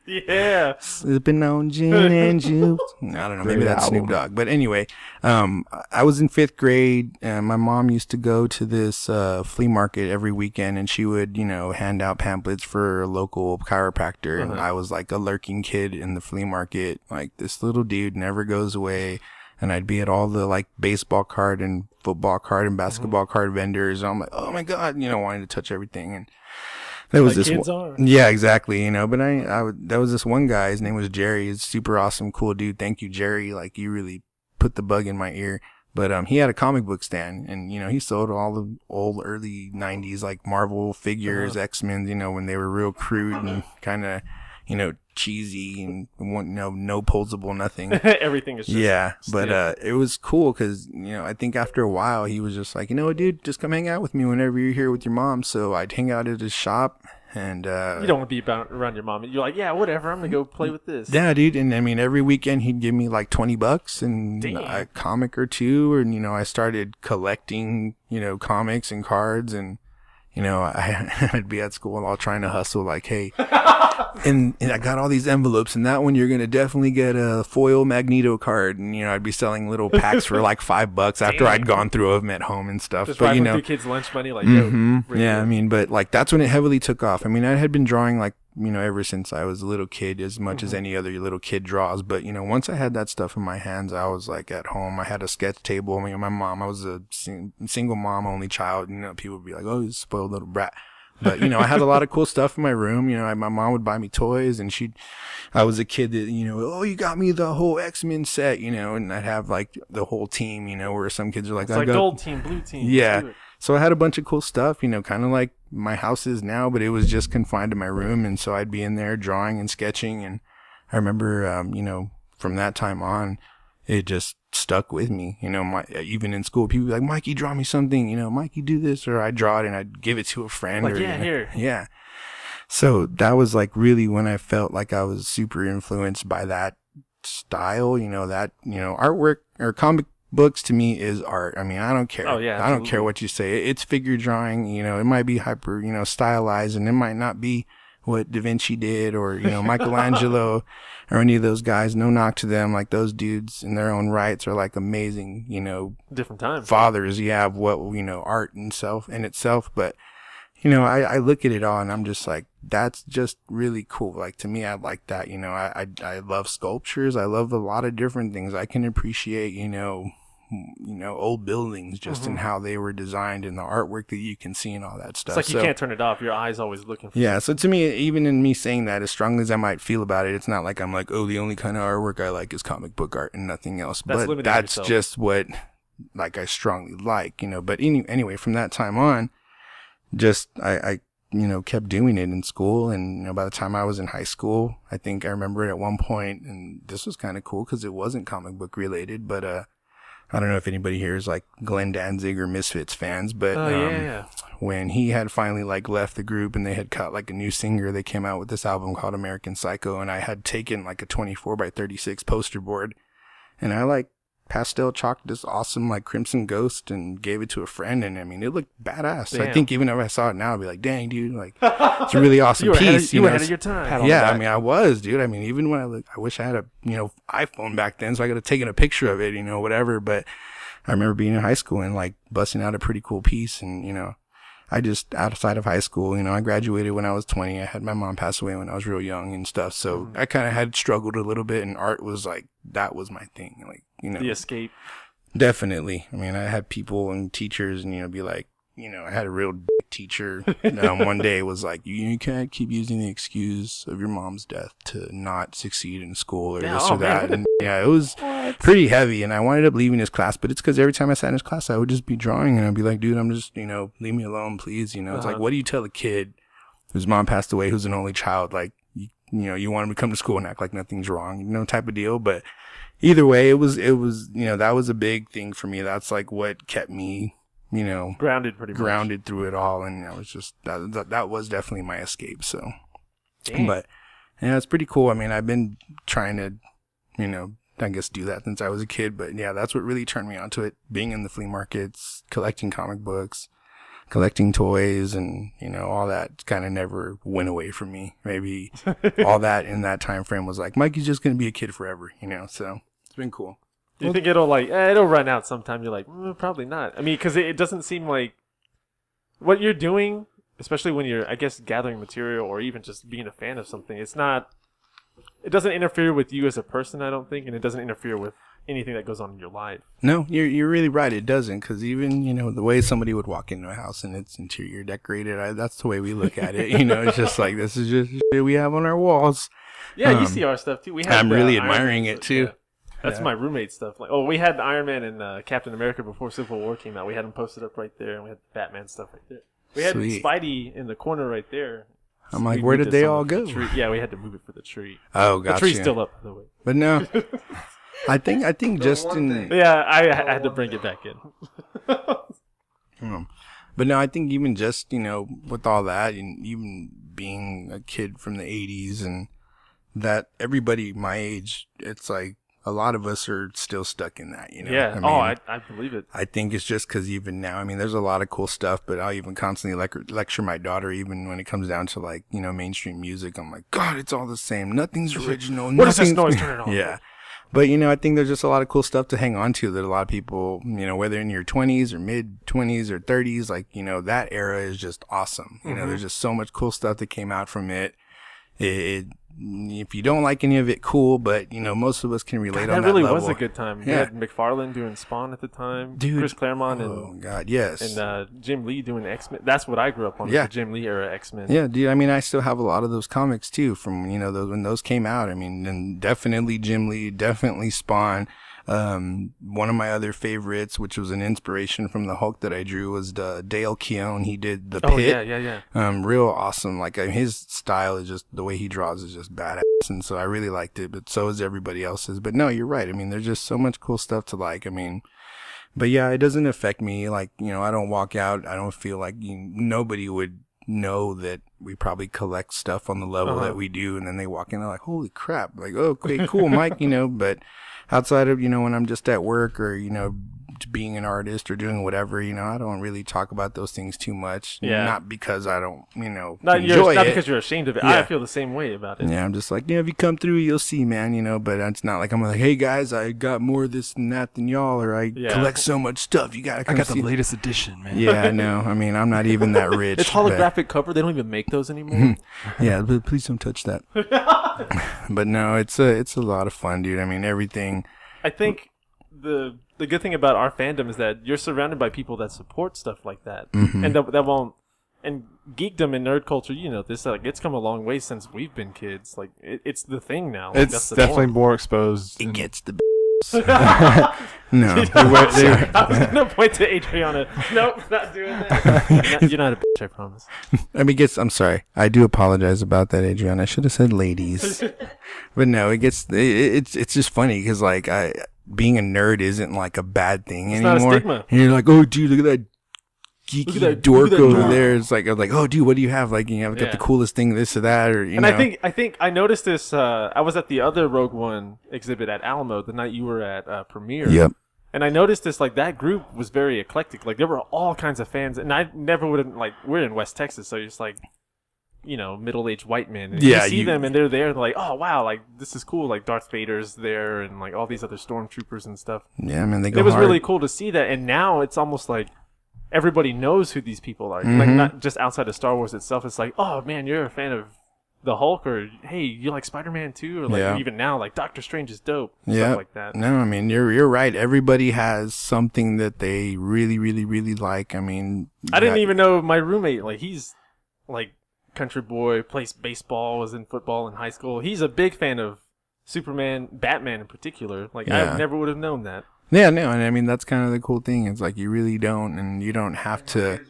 [SPEAKER 2] Yeah.
[SPEAKER 3] Sipping on gin and juice. I don't know. Maybe that's Snoop Dogg. But anyway, I was in 5th grade, and my mom used to go to this flea market every weekend, and she would, hand out pamphlets for a local chiropractor. And I was like a lurking kid in the flea market. Like, this little dude never goes away. And I'd be at all the like baseball card and football card and basketball card vendors. And I'm like, oh my God, wanting to touch everything. And there was
[SPEAKER 2] like
[SPEAKER 3] this
[SPEAKER 2] kids are.
[SPEAKER 3] Yeah, exactly. But there was this one guy, his name was Jerry. He's super awesome, cool dude. Thank you, Jerry. Like, you really put the bug in my ear. But he had a comic book stand, and he sold all the old early 90s like Marvel figures, X-Men, when they were real crude and kind of, cheesy and no posable nothing.
[SPEAKER 2] Everything is just
[SPEAKER 3] but it was cool because I think after a while he was just like, dude, just come hang out with me whenever you're here with your mom. So I'd hang out at his shop, and
[SPEAKER 2] you don't want to be around your mom. You're like, yeah, whatever, I'm gonna go play with this.
[SPEAKER 3] Yeah, dude. And I mean, every weekend he'd give me like $20 and a comic or two, and I started collecting comics and cards, and I'd be at school all trying to hustle, like, hey, and I got all these envelopes, and that one you're going to definitely get a foil Magneto card. And, I'd be selling little packs for like $5 after I'd gone through them at home and stuff.
[SPEAKER 2] Just
[SPEAKER 3] but,
[SPEAKER 2] through kids' lunch money, like, yo,
[SPEAKER 3] yeah, I mean, but like, that's when it heavily took off. I mean, I had been drawing like ever since I was a little kid, as much as any other little kid draws. But, once I had that stuff in my hands, I was like at home. I had a sketch table. I mean, my mom, I was a single mom, only child. People would be like, oh, you spoiled little brat. But, I had a lot of cool stuff in my room. My mom would buy me toys, and I was a kid that, oh, you got me the whole X-Men set, and I'd have like the whole team, where some kids are like,
[SPEAKER 2] it's like gold team, blue team.
[SPEAKER 3] Yeah. So I had a bunch of cool stuff, kind of like my house is now, but it was just confined to my room. And so I'd be in there drawing and sketching. And I remember, from that time on, it just stuck with me. Even in school, people would be like, Mikey, draw me something, Mikey, do this. Or I'd draw it and I'd give it to a friend.
[SPEAKER 2] Like,
[SPEAKER 3] or,
[SPEAKER 2] here.
[SPEAKER 3] Yeah. So that was like really when I felt like I was super influenced by that style, artwork or comic books to me is art. I mean, I don't care.
[SPEAKER 2] Oh, yeah,
[SPEAKER 3] I don't care what you say. It's figure drawing, it might be hyper, stylized, and it might not be what Da Vinci did or, Michelangelo or any of those guys. No knock to them. Like those dudes in their own rights are like amazing,
[SPEAKER 2] different time
[SPEAKER 3] fathers. Yeah. Of what, art in itself. But, I look at it all and I'm just like, that's just really cool. Like to me, I like that, I love sculptures. I love a lot of different things. I can appreciate, old buildings just in how they were designed and the artwork that you can see and all that stuff.
[SPEAKER 2] It's like you can't turn it off. Your eye's always looking for
[SPEAKER 3] Yeah. So to me, even in me saying that, as strongly as I might feel about it, it's not like I'm like, oh, the only kind of artwork I like is comic book art and nothing else. But that's just what like I strongly like, But anyway, from that time on, just I kept doing it in school. And, by the time I was in high school, I think I remember it at one point, and this was kind of cool because it wasn't comic book related, but, I don't know if anybody here is like Glenn Danzig or Misfits fans, but, when he had finally like left the group and they had cut like a new singer, they came out with this album called American Psycho. And I had taken like a 24x36 poster board and I like pastel chalked this awesome like Crimson Ghost and gave it to a friend, and I mean it looked badass. Damn. I think even if I saw it now, I'd be like, dang dude, like it's a really awesome piece.
[SPEAKER 2] You were ahead of your time.
[SPEAKER 3] Yeah, I mean I was, dude. I mean even when I wish I had a iPhone back then, so I could have taken a picture of it, whatever. But I remember being in high school and like busting out a pretty cool piece, and I just, outside of high school, I graduated when I was 20. I had my mom pass away when I was real young and stuff. So I kind of had struggled a little bit, and art was like, that was my thing. Like,
[SPEAKER 2] the escape.
[SPEAKER 3] Definitely. I mean, I had people and teachers and, be like, I had a real teacher one day was like, you can't keep using the excuse of your mom's death to not succeed in school or this or that. And yeah, it was pretty heavy. And I wound up leaving his class, but it's because every time I sat in his class, I would just be drawing and I'd be like, dude, I'm just, leave me alone, please. It's like, what do you tell a kid whose mom passed away, who's an only child? Like, you want him to come to school and act like nothing's wrong, type of deal. But either way, it was, that was a big thing for me. That's like what kept me, grounded through it all. And I was just, that was definitely my escape. So, but yeah, it's pretty cool. I mean, I've been trying to, I guess do that since I was a kid, but yeah, that's what really turned me onto it. Being in the flea markets, collecting comic books, collecting toys, and, all that kind of never went away from me. Maybe all that in that time frame was like, Mikey's just going to be a kid forever, so it's been cool.
[SPEAKER 2] Do you think it'll it'll run out sometime? You're like, probably not. I mean, because it doesn't seem like what you're doing, especially when you're, I guess, gathering material or even just being a fan of something. It doesn't interfere with you as a person, I don't think, and it doesn't interfere with anything that goes on in your life. No,
[SPEAKER 3] you're really right. It doesn't, because even, the way somebody would walk into a house and its interior decorated, that's the way we look at it. It's just like, this is just shit we have on our walls.
[SPEAKER 2] Yeah, you see our stuff, too.
[SPEAKER 3] I'm really admiring it, too.
[SPEAKER 2] Yeah. That's my roommate stuff. Like, we had Iron Man and Captain America before Civil War came out. We had them posted up right there, and we had Batman stuff right there. We had Spidey in the corner right there.
[SPEAKER 3] I'm like, where did they all go?
[SPEAKER 2] Yeah, we had to move it for the tree.
[SPEAKER 3] Oh, gotcha.
[SPEAKER 2] The tree's still up, by the way.
[SPEAKER 3] But no, I think just in...
[SPEAKER 2] Yeah, I had to bring it back in.
[SPEAKER 3] But no, I think even just, with all that, and even being a kid from the 80s, and that everybody my age, it's like, a lot of us are still stuck in that,
[SPEAKER 2] Yeah. I believe it.
[SPEAKER 3] I think it's just because even now, I mean, there's a lot of cool stuff, but I'll even constantly lecture my daughter, even when it comes down to like, mainstream music. I'm like, God, it's all the same. Nothing's original.
[SPEAKER 2] What is this noise? Turn it off.
[SPEAKER 3] Yeah. But, I think there's just a lot of cool stuff to hang on to that a lot of people, whether in your 20s or mid 20s or 30s, like, that era is just awesome. There's just so much cool stuff that came out from it. if you don't like any of it, cool, but most of us can relate on that
[SPEAKER 2] really
[SPEAKER 3] level.
[SPEAKER 2] was a good time. We
[SPEAKER 3] Yeah.
[SPEAKER 2] had McFarlane doing Spawn at the time,
[SPEAKER 3] Dude.
[SPEAKER 2] Chris Claremont
[SPEAKER 3] Oh God, yes.
[SPEAKER 2] and Jim Lee doing X-Men. That's what I grew up on.
[SPEAKER 3] Yeah.
[SPEAKER 2] The Jim Lee era X-Men.
[SPEAKER 3] Yeah, dude. I mean, I still have a lot of those comics too from those when those came out. I mean, and definitely Jim Lee, definitely Spawn. One of my other favorites, which was an inspiration from the Hulk that I drew, was Dale Keown. He did the
[SPEAKER 2] Oh
[SPEAKER 3] Pit.
[SPEAKER 2] yeah.
[SPEAKER 3] Real awesome. Like his style is just the way he draws is just badass, and so I really liked it. But so is everybody else's. But no, you're right. I mean, there's just so much cool stuff to like. I mean. But yeah, it doesn't affect me. Like, I don't walk out. I don't feel like nobody would know that we probably collect stuff on the level that we do. And then they walk in, they're like, holy crap. Like, oh, okay, cool, Mike, But outside of, when I'm just at work or, being an artist or doing whatever, I don't really talk about those things too much.
[SPEAKER 2] Yeah.
[SPEAKER 3] Not because I don't,
[SPEAKER 2] Not
[SPEAKER 3] enjoy it.
[SPEAKER 2] because you're ashamed of it.
[SPEAKER 3] Yeah.
[SPEAKER 2] I feel the same way about it.
[SPEAKER 3] Yeah, I'm just like, if you come through, you'll see, man, but it's not like I'm like, hey, guys, I got more of this and that than y'all, or I collect so much stuff. You got to come
[SPEAKER 1] I got
[SPEAKER 3] see
[SPEAKER 1] the latest edition, man.
[SPEAKER 3] Yeah, I know. I mean, I'm not even that rich.
[SPEAKER 2] It's holographic cover. They don't even make those anymore.
[SPEAKER 3] Yeah, but please don't touch that. But no, it's a lot of fun, dude. I mean, everything.
[SPEAKER 2] I think the good thing about our fandom is that you're surrounded by people that support stuff like that, and that won't. And geekdom and nerd culture, this it's come a long way since we've been kids. Like it's the thing now. Like,
[SPEAKER 1] It's
[SPEAKER 2] that's the
[SPEAKER 1] definitely
[SPEAKER 2] norm.
[SPEAKER 1] more exposed.
[SPEAKER 3] It
[SPEAKER 1] and-
[SPEAKER 3] gets the. No.
[SPEAKER 2] I was gonna point to Adriana. Nope, not doing that. You're not a bitch, I promise.
[SPEAKER 3] I mean, I'm sorry. I do apologize about that, Adriana. I should have said ladies. But no, it's just funny because like being a nerd isn't like a bad thing
[SPEAKER 2] It's
[SPEAKER 3] anymore.
[SPEAKER 2] not a stigma.
[SPEAKER 3] And you're like, oh, dude, look at that geeky
[SPEAKER 2] Look at that-
[SPEAKER 3] dork
[SPEAKER 2] look at that
[SPEAKER 3] over
[SPEAKER 2] dork.
[SPEAKER 3] there. It's like, I'm like, oh, dude, what do you have? Like, I've got the coolest thing, this or that, or
[SPEAKER 2] And I think I noticed this. I was at the other Rogue One exhibit at Alamo the night you were at Premiere.
[SPEAKER 3] Yep.
[SPEAKER 2] And I noticed this, like, that group was very eclectic. Like, there were all kinds of fans. And I never would have, like, we're in West Texas, so you're just like, middle-aged white men. And
[SPEAKER 3] Yeah,
[SPEAKER 2] you see them, and they're there, they're like, oh, wow, like, this is cool. Like, Darth Vader's there, and, like, all these other stormtroopers and stuff.
[SPEAKER 3] Yeah, I mean, they go
[SPEAKER 2] It was
[SPEAKER 3] hard.
[SPEAKER 2] really cool to see that. And now it's almost like everybody knows who these people are. Like, not just outside of Star Wars itself. It's like, oh, man, you're a fan of the Hulk, or hey, you like Spider-Man too, or like even now, like Doctor Strange is dope.
[SPEAKER 3] Yeah,
[SPEAKER 2] Stuff like that.
[SPEAKER 3] No, I mean you're right. Everybody has something that they really, really, really like. I mean,
[SPEAKER 2] I didn't even know my roommate. Like he's like country boy, plays baseball, was in football in high school. He's a big fan of Superman, Batman in particular. Like I never would have known that.
[SPEAKER 3] Yeah, no, and I mean that's kind of the cool thing. It's like you really don't, and you don't have to.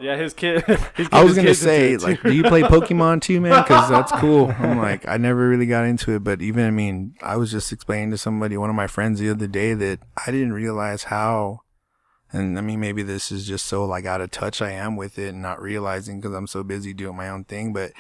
[SPEAKER 2] Yeah, his kid.
[SPEAKER 3] I was gonna say, like, do you play Pokemon too, man? Because that's cool. I'm like, I never really got into it, but even, I mean, I was just explaining to somebody, one of my friends the other day, that I didn't realize how, and I mean, maybe this is just so like out of touch I am with it and not realizing because I'm so busy doing my own thing, but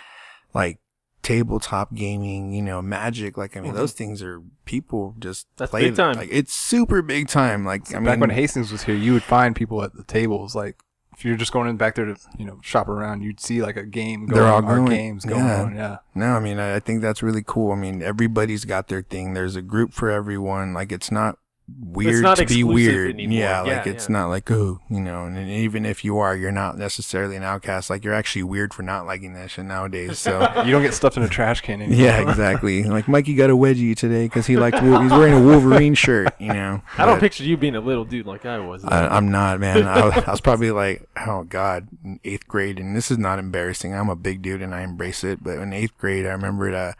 [SPEAKER 3] like tabletop gaming, Magic, like, I mean, those things are people just
[SPEAKER 2] that's
[SPEAKER 3] play
[SPEAKER 2] big time.
[SPEAKER 3] Like, it's super big time. Like, I mean,
[SPEAKER 1] back when Hastings was here, you would find people at the tables, like, if you're just going in back there to, shop around, you'd see like a game going
[SPEAKER 3] They're all
[SPEAKER 1] on,
[SPEAKER 3] going.
[SPEAKER 1] games going on. Yeah.
[SPEAKER 3] No, I mean, I think that's really cool. I mean, everybody's got their thing. There's a group for everyone. Like, it's not weird
[SPEAKER 2] not
[SPEAKER 3] to be
[SPEAKER 2] exclusive
[SPEAKER 3] weird.
[SPEAKER 2] anymore.
[SPEAKER 3] Yeah,
[SPEAKER 2] Yeah,
[SPEAKER 3] like it's
[SPEAKER 2] yeah.
[SPEAKER 3] not like, oh, and even if you are, you're not necessarily an outcast. Like, you're actually weird for not liking that shit nowadays. So
[SPEAKER 1] You don't get stuffed in a trash can anymore.
[SPEAKER 3] yeah, exactly. Like Mikey got a wedgie today because he's wearing a Wolverine shirt.
[SPEAKER 2] I don't picture you being a little dude like I was.
[SPEAKER 3] I'm not, man. I was probably like, oh God, in 8th grade, and this is not embarrassing. I'm a big dude and I embrace it. But in 8th grade, I remember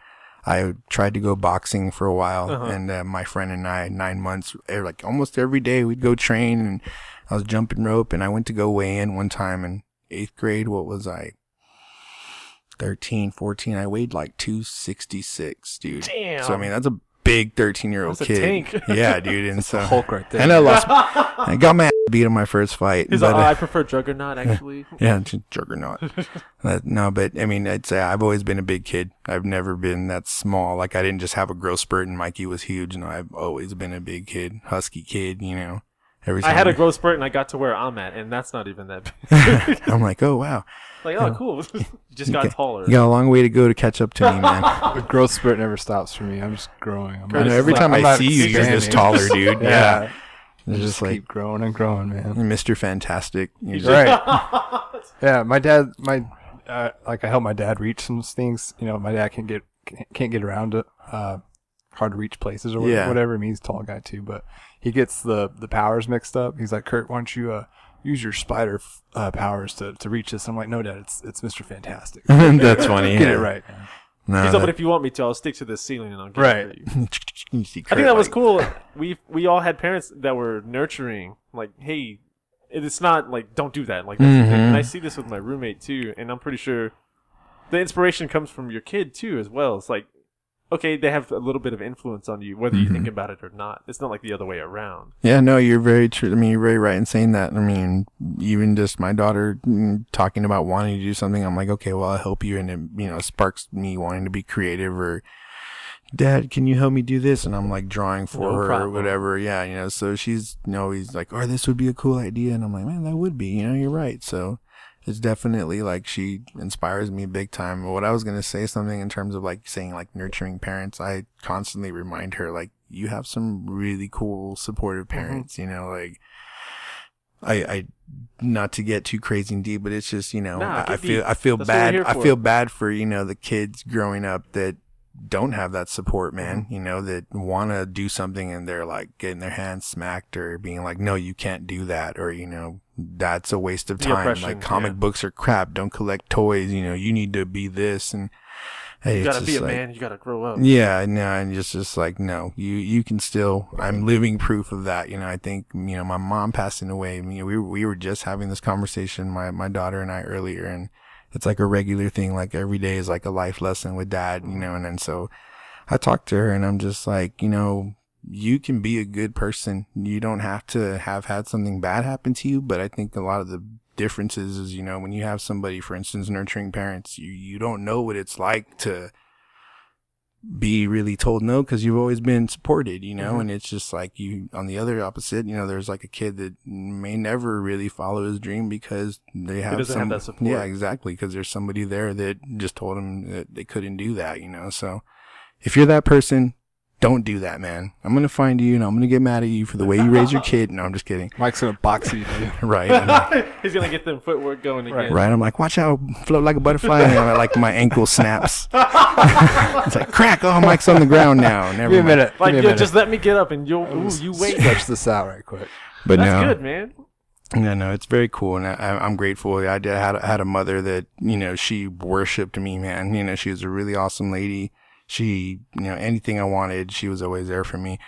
[SPEAKER 3] I tried to go boxing for a while, and my friend and I, 9 months, like almost every day, we'd go train, and I was jumping rope, and I went to go weigh in one time in 8th grade. What was I? 13, 14. I weighed like 266, dude.
[SPEAKER 2] Damn.
[SPEAKER 3] So I mean, that's a big 13-year-old
[SPEAKER 2] That's a
[SPEAKER 3] kid.
[SPEAKER 2] tank.
[SPEAKER 3] Yeah, dude. And so
[SPEAKER 1] Hulk right there.
[SPEAKER 3] and I got my ass beat in my first fight.
[SPEAKER 2] He's
[SPEAKER 3] but,
[SPEAKER 2] like, I prefer Juggernaut actually.
[SPEAKER 3] yeah, just juggernaut. No, but I mean, I'd say I've always been a big kid. I've never been that small. Like, I didn't just have a growth spurt and Mikey was huge. No, I've always been a big kid, husky kid, Every time
[SPEAKER 2] I had a growth spurt and I got to where I'm at, and that's not even that big.
[SPEAKER 3] I'm like, oh, wow.
[SPEAKER 2] Like, oh, cool. You just got taller.
[SPEAKER 3] You got a long way to go to catch up to me, man.
[SPEAKER 1] The growth spurt never stops for me. I'm just growing.
[SPEAKER 3] I know, every time I see you, you're just taller, dude. Yeah. It's
[SPEAKER 1] Just
[SPEAKER 3] just like
[SPEAKER 1] keep growing and growing, man.
[SPEAKER 3] Mr. Fantastic. You're just-
[SPEAKER 1] Right. Yeah, my dad, like I help my dad reach some things. You know, my dad can't get around to hard to reach places or whatever. I mean, he's a tall guy too, but he gets the powers mixed up. He's like, Kurt, why don't you use your spider powers to reach this? I'm like, no, Dad, it's Mr. Fantastic.
[SPEAKER 4] That's funny.
[SPEAKER 1] Get it right.
[SPEAKER 4] No,
[SPEAKER 2] He's like, but if you want me to, I'll stick to this ceiling and I'll get it for you.
[SPEAKER 4] you see
[SPEAKER 2] I think that was
[SPEAKER 4] like,
[SPEAKER 2] cool. We all had parents that were nurturing, like, hey, it's not like don't do that. Like that's the thing. And I see this with my roommate too, and I'm pretty sure the inspiration comes from your kid too as well. It's like, okay, they have a little bit of influence on you, whether you think about it or not. It's not like the other way around.
[SPEAKER 4] Yeah, no, you're very true. I mean, you're very right in saying that. I mean, even just my daughter talking about wanting to do something, I'm like, okay, well, I'll help you. And it, sparks me wanting to be creative or, Dad, can you help me do this? And I'm like drawing for her or whatever. Yeah, so she's, he's like, oh, this would be a cool idea. And I'm like, man, that would be, you're right. So it's definitely like she inspires me big time. What I was going to say something in terms of like saying like nurturing parents, I constantly remind her like you have some really cool supportive parents, like I not to get too crazy and deep, but it's just, I feel bad. I feel bad for, the kids growing up that don't have that support, man, that want to do something and they're like getting their hands smacked or being like, no, you can't do that. Or, that's a waste of time. Like comic books are crap. Don't collect toys. You need to be this. And hey,
[SPEAKER 2] you gotta be a man. You gotta grow up.
[SPEAKER 4] Yeah. No. And just like, no, you can still, I'm living proof of that. I think, my mom passing away, we were just having this conversation, my daughter and I earlier, and it's like a regular thing. Like every day is like a life lesson with Dad, and then so I talked to her and I'm just like, you can be a good person. You don't have to have had something bad happen to you. But I think a lot of the differences is, when you have somebody, for instance, nurturing parents, you don't know what it's like to be really told no because you've always been supported, and it's just like you on the other opposite, there's like a kid that may never really follow his dream because they have
[SPEAKER 2] have that support.
[SPEAKER 4] Yeah, exactly, because there's somebody there that just told him that they couldn't do that, so if you're that person, don't do that, man. I'm going to find you and I'm going to get mad at you for the way you raise your kid. No, I'm just kidding.
[SPEAKER 1] Mike's going to box you, dude.
[SPEAKER 4] Right.
[SPEAKER 2] He's going to get them footwork going again.
[SPEAKER 4] Right. I'm like, watch out, float like a butterfly. And like my ankle snaps. It's like, crack. Oh, Mike's on the ground now. Never
[SPEAKER 1] Give me a minute.
[SPEAKER 2] Like, just let me get up and you wait.
[SPEAKER 1] Stretch this out right quick.
[SPEAKER 4] But
[SPEAKER 2] that's good, man.
[SPEAKER 4] Yeah, no, it's very cool. And I'm grateful. I had a mother that, she worshipped me, man. She was a really awesome lady. She, anything I wanted, she was always there for me.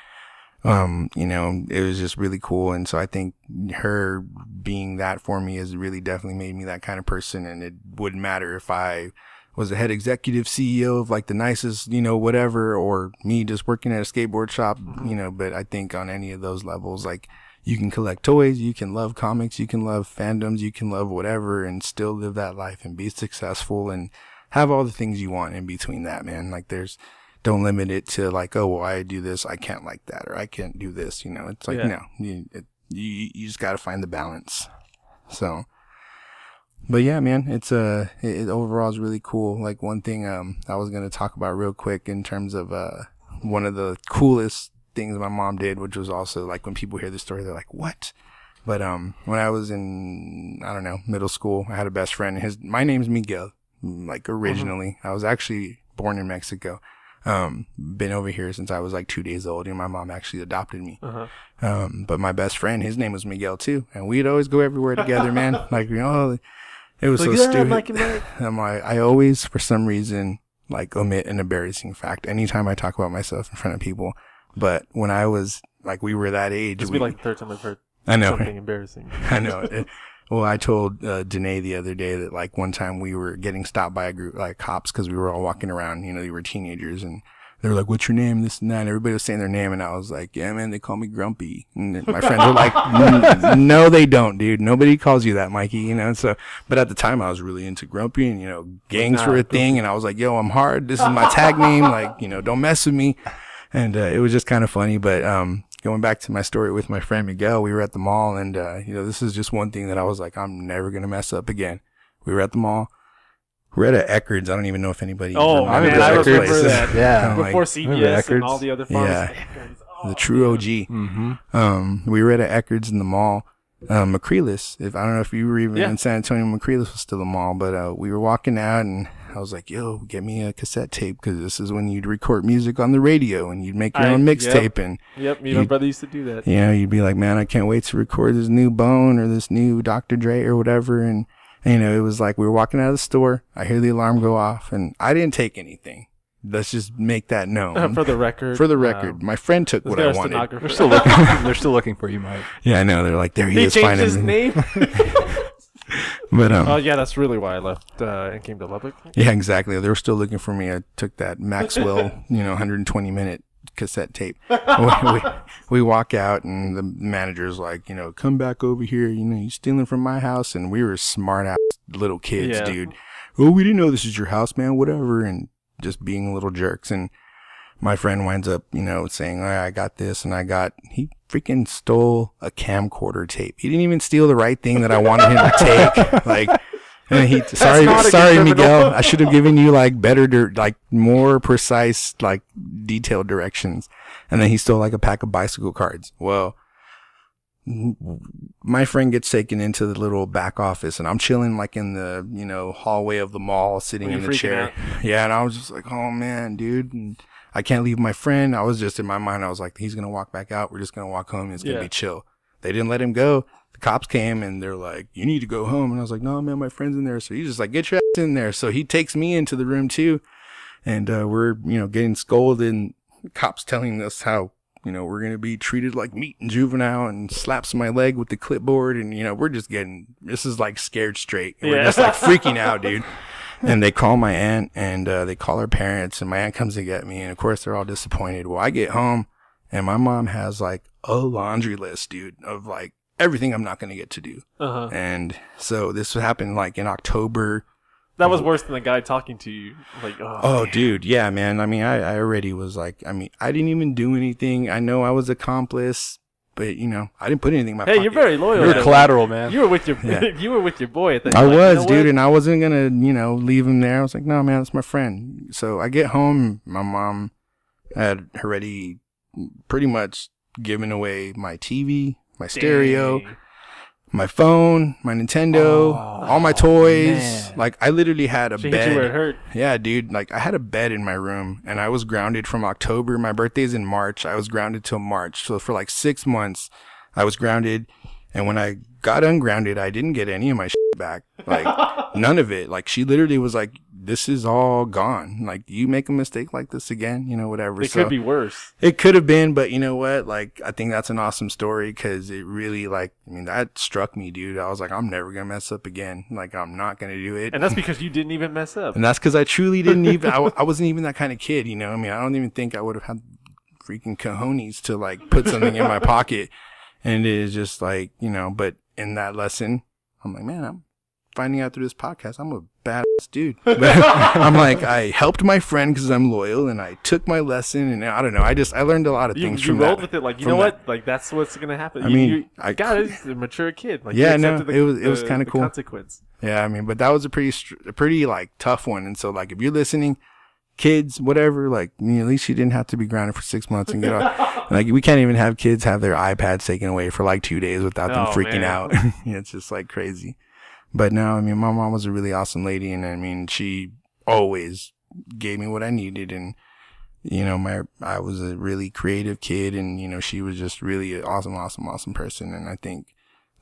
[SPEAKER 4] It was just really cool. And so I think her being that for me has really definitely made me that kind of person. And it wouldn't matter if I was a head executive CEO of like the nicest, whatever, or me just working at a skateboard shop, but I think on any of those levels, like you can collect toys, you can love comics, you can love fandoms, you can love whatever and still live that life and be successful and have all the things you want in between that, man. Like don't limit it to like, oh, well, I do this, I can't like that, or I can't do this, it's like, no, you just got to find the balance. So, but yeah, man, it overall is really cool. Like one thing, I was going to talk about real quick in terms of, one of the coolest things my mom did, which was also like when people hear the story, they're like, what? But, when I was in, I don't know, middle school, I had a best friend. My name's Miguel. Like originally, I was actually born in Mexico. Been over here since I was like 2 days old, and my mom actually adopted me. But my best friend, his name was Miguel too, and we'd always go everywhere together, man. Like it was so stupid. I always, for some reason, like omit an embarrassing fact anytime I talk about myself in front of people. But when I was like, we were that age.
[SPEAKER 2] This would be like the third time I've heard something embarrassing.
[SPEAKER 4] I know. Well, I told Danae the other day that like one time we were getting stopped by a group like cops because we were all walking around, they were teenagers, and they were like, "What's your name?" This and that. And everybody was saying their name, and I was like, "Yeah, man, they call me Grumpy." And my friends were like, "No, they don't, dude. Nobody calls you that, Mikey." So, but at the time I was really into Grumpy, and gangs were a thing, and I was like, "Yo, I'm hard. This is my tag name. Like, don't mess with me." And it was just kind of funny, but going back to my story with my friend Miguel, we were at the mall, and this is just one thing that I was like, I'm never gonna mess up again. We were at the mall. We're at Eckerd's. I don't even know if anybody.
[SPEAKER 2] Oh, I remember that.
[SPEAKER 1] Yeah,
[SPEAKER 2] before CVS and all the other pharmacies.
[SPEAKER 4] Yeah, the true OG.
[SPEAKER 1] Mm-hmm.
[SPEAKER 4] We were at Eckerd's in the mall, Corrales. If I don't know if you were even in San Antonio, Corrales was still a mall, but we were walking out and I was like, yo, get me a cassette tape, because this is when you'd record music on the radio and you'd make your own mixtape. And
[SPEAKER 2] me and my brother used to do that.
[SPEAKER 4] You'd be like, man, I can't wait to record this new Bone or this new Dr. Dre or whatever. And it was like we were walking out of the store. I hear the alarm go off and I didn't take anything. Let's just make that known.
[SPEAKER 2] For the record.
[SPEAKER 4] My friend took what I wanted.
[SPEAKER 1] They're still looking. They're still looking for you, Mike.
[SPEAKER 4] Yeah, I know. They're like, there he is.
[SPEAKER 2] They changed his name.
[SPEAKER 4] But
[SPEAKER 2] that's really why I left and came to Lubbock.
[SPEAKER 4] Yeah, exactly. They were still looking for me. I took that Maxwell, 120-minute cassette tape. We walk out and the manager's like, come back over here. You stealing from my house. And we were smart ass little kids, dude. Oh, we didn't know this is your house, man. Whatever. And just being little jerks. And my friend winds up, saying, I got this, and he freaking stole a camcorder tape. He didn't even steal the right thing that I wanted him to take. And sorry, Miguel. I should have given you better, more precise, detailed directions. And then he stole a pack of bicycle cards. Well, my friend gets taken into the little back office, and I'm chilling in the hallway of the mall, sitting in the chair.
[SPEAKER 2] Out?
[SPEAKER 4] Yeah, and I was just like, oh man, dude, and I can't leave my friend. I was just in my mind, I was like, he's gonna walk back out. We're just gonna walk home. And it's gonna be chill. They didn't let him go. The cops came and they're like, you need to go home. And I was like, no, man, my friend's in there. So he's just like, get your ass in there. So he takes me into the room too, and we're getting scolded. And the cops telling us how. We're going to be treated like meat and juvenile, and slaps my leg with the clipboard. And, we're just this is scared straight. We're just freaking out, dude. And they call my aunt and they call her parents, and my aunt comes to get me. And of course they're all disappointed. Well, I get home and my mom has a laundry list, dude, of everything I'm not going to get to do.
[SPEAKER 2] Uh-huh.
[SPEAKER 4] And so this happened in October.
[SPEAKER 2] That was worse than the guy talking to you.
[SPEAKER 4] Oh, dude. Yeah, man. I mean, I already was I didn't even do anything. I know I was accomplice, but I didn't put anything in my pocket.
[SPEAKER 2] You're very loyal.
[SPEAKER 1] You're collateral, man.
[SPEAKER 2] You were with your boy at the
[SPEAKER 4] time. I was, dude, and I wasn't going to, leave him there. I was like, no, man, that's my friend. So I get home. My mom had already pretty much given away my TV, my stereo, my phone, my Nintendo, all my toys. Man. I literally had a bed.
[SPEAKER 2] Hit you where it hurt.
[SPEAKER 4] Yeah, dude. I had a bed in my room, and I was grounded from October. My birthday's in March. I was grounded till March. So for 6 months, I was grounded. And when I got ungrounded, I didn't get any of my shit back. None of it. She literally was like, this is all gone. You make a mistake like this again, whatever.
[SPEAKER 2] It could be worse.
[SPEAKER 4] It could have been, but you know what? I think that's an awesome story, because it really, that struck me, dude. I was like, I'm never going to mess up again. I'm not going to do it.
[SPEAKER 2] And that's because you didn't even mess up.
[SPEAKER 4] And that's because I truly didn't even, I wasn't even that kind of kid, I don't even think I would have had freaking cojones to put something in my pocket. And it is just but in that lesson, I'm like, man, I'm finding out through this podcast, I'm a badass dude. But I'm I helped my friend because I'm loyal, and I took my lesson, and I don't know, I learned a lot of things from that.
[SPEAKER 2] You rolled with it, you know what? That's what's going to happen. I got it. He's a mature kid.
[SPEAKER 4] Yeah, no, it was kind of cool.
[SPEAKER 2] Consequence.
[SPEAKER 4] Yeah, but that was a pretty tough one. And so if you're listening, kids, whatever, at least you didn't have to be grounded for 6 months and get off. We can't even have kids have their iPads taken away for 2 days without them freaking out. It's just crazy. But no, my mom was a really awesome lady, and she always gave me what I needed. And I was a really creative kid, and she was just really an awesome person. And I think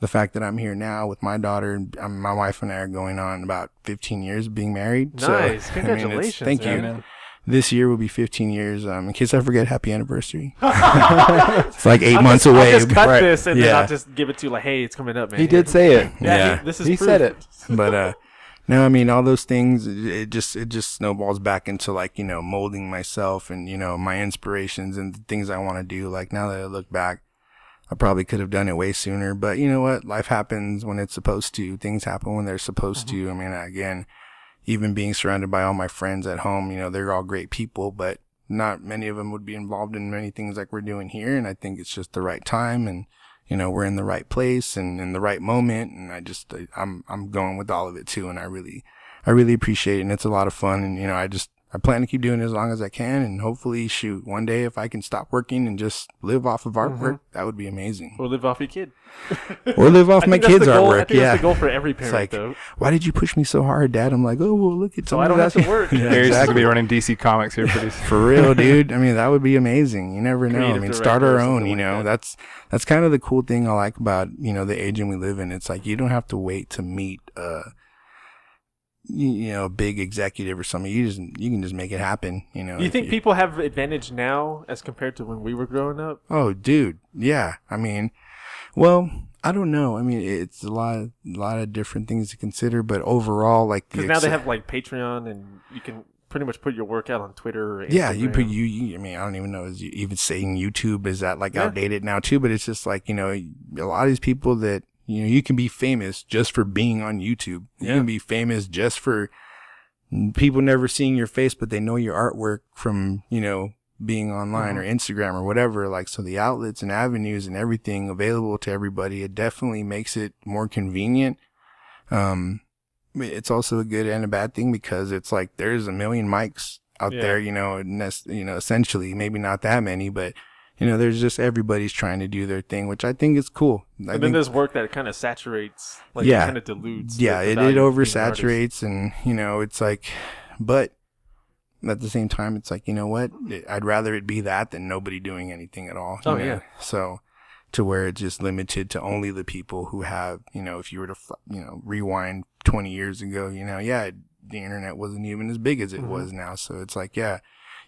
[SPEAKER 4] the fact that I'm here now with my daughter, my wife and I are going on about 15 years of being married.
[SPEAKER 2] Nice.
[SPEAKER 4] So,
[SPEAKER 2] congratulations.
[SPEAKER 4] Thank you. Man. This year will be 15 years. In case I forget, happy anniversary. It's 8 months away.
[SPEAKER 2] I'll just cut this and then I'll just give it to you hey, it's coming up, man.
[SPEAKER 1] He did say it.
[SPEAKER 2] Yeah. This is
[SPEAKER 1] he
[SPEAKER 2] proof.
[SPEAKER 1] said it.
[SPEAKER 4] But no, all those things, it just snowballs back into molding myself and my inspirations and the things I want to do. Now that I look back, I probably could have done it way sooner. But you know what? Life happens when it's supposed to. Things happen when they're supposed to. Again, even being surrounded by all my friends at home, they're all great people, but not many of them would be involved in many things like we're doing here. And I think it's just the right time, and we're in the right place and in the right moment. And I'm going with all of it too. And I really appreciate it. And it's a lot of fun. And, I plan to keep doing it as long as I can, and hopefully, shoot, one day if I can stop working and just live off of artwork, that would be amazing.
[SPEAKER 2] Or live off your kid.
[SPEAKER 4] Or live off my kids' artwork.
[SPEAKER 2] I think that's the goal for every parent,
[SPEAKER 4] like,
[SPEAKER 2] though.
[SPEAKER 4] why did you push me so hard, Dad? I'm like, oh, well, look at
[SPEAKER 2] So I don't have to work.
[SPEAKER 1] Yeah, Harry's going to be running DC Comics here pretty soon.
[SPEAKER 4] For real, dude. I mean, that would be amazing. You never know.
[SPEAKER 2] Creative
[SPEAKER 4] I mean, start our
[SPEAKER 2] director or
[SPEAKER 4] own,
[SPEAKER 2] something like that.
[SPEAKER 4] That's kind of the cool thing I like about, the age we live in. It's like, you don't have to wait to meet, a big executive or something. You can just make it happen.
[SPEAKER 2] You think people have advantage now as compared to when we were growing up?
[SPEAKER 4] Oh, dude. Yeah. I mean, well, I don't know. I mean, it's a lot of different things to consider, but overall, like,
[SPEAKER 2] because now they have like Patreon, and you can pretty much put your work out on Twitter or Instagram.
[SPEAKER 4] Yeah, I mean, I don't even know, is you even saying YouTube, is that like outdated now too? But it's just like, a lot of these people that, you can be famous just for being on YouTube. You can be famous just for people never seeing your face, but they know your artwork from, being online or Instagram or whatever. Like, so the outlets and avenues and everything available to everybody, it definitely makes it more convenient. It's also a good and a bad thing, because it's like there's a million mics out there, essentially, maybe not that many, but there's just, everybody's trying to do their thing, which I think is cool.
[SPEAKER 2] And then there's work that kind of saturates, like it kind of dilutes.
[SPEAKER 4] Yeah, it oversaturates, and it's like, but at the same time, it's like, what? I'd rather it be that than nobody doing anything at all.
[SPEAKER 2] Yeah.
[SPEAKER 4] So, to where it's just limited to only the people who have, if you were to, rewind 20 years ago, the internet wasn't even as big as it was now. So it's like,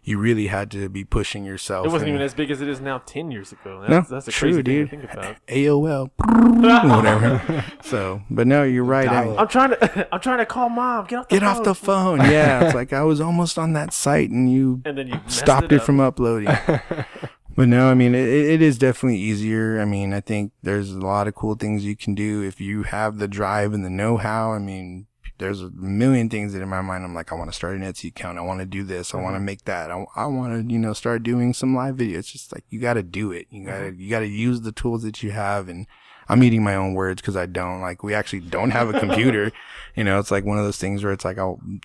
[SPEAKER 4] you really had to be pushing yourself.
[SPEAKER 2] It wasn't even as big as it is now 10 years ago. That's a
[SPEAKER 4] true,
[SPEAKER 2] crazy
[SPEAKER 4] dude.
[SPEAKER 2] thing to think about.
[SPEAKER 4] AOL, whatever. So, but no, you're right.
[SPEAKER 2] I'm trying to call Mom. Get off the phone.
[SPEAKER 4] Yeah, it's like I was almost on that site and
[SPEAKER 2] then you
[SPEAKER 4] stopped it from uploading. But no, I mean, it is definitely easier. I mean, I think there's a lot of cool things you can do if you have the drive and the know-how. I mean, there's a million things that in my mind, I'm like, I want to start an Etsy account. I want to do this. I want to make that. I want to, start doing some live video. It's just like, you got to do it. You got to use the tools that you have. And I'm eating my own words, because I don't, like, we actually don't have a computer. It's like one of those things where it's like,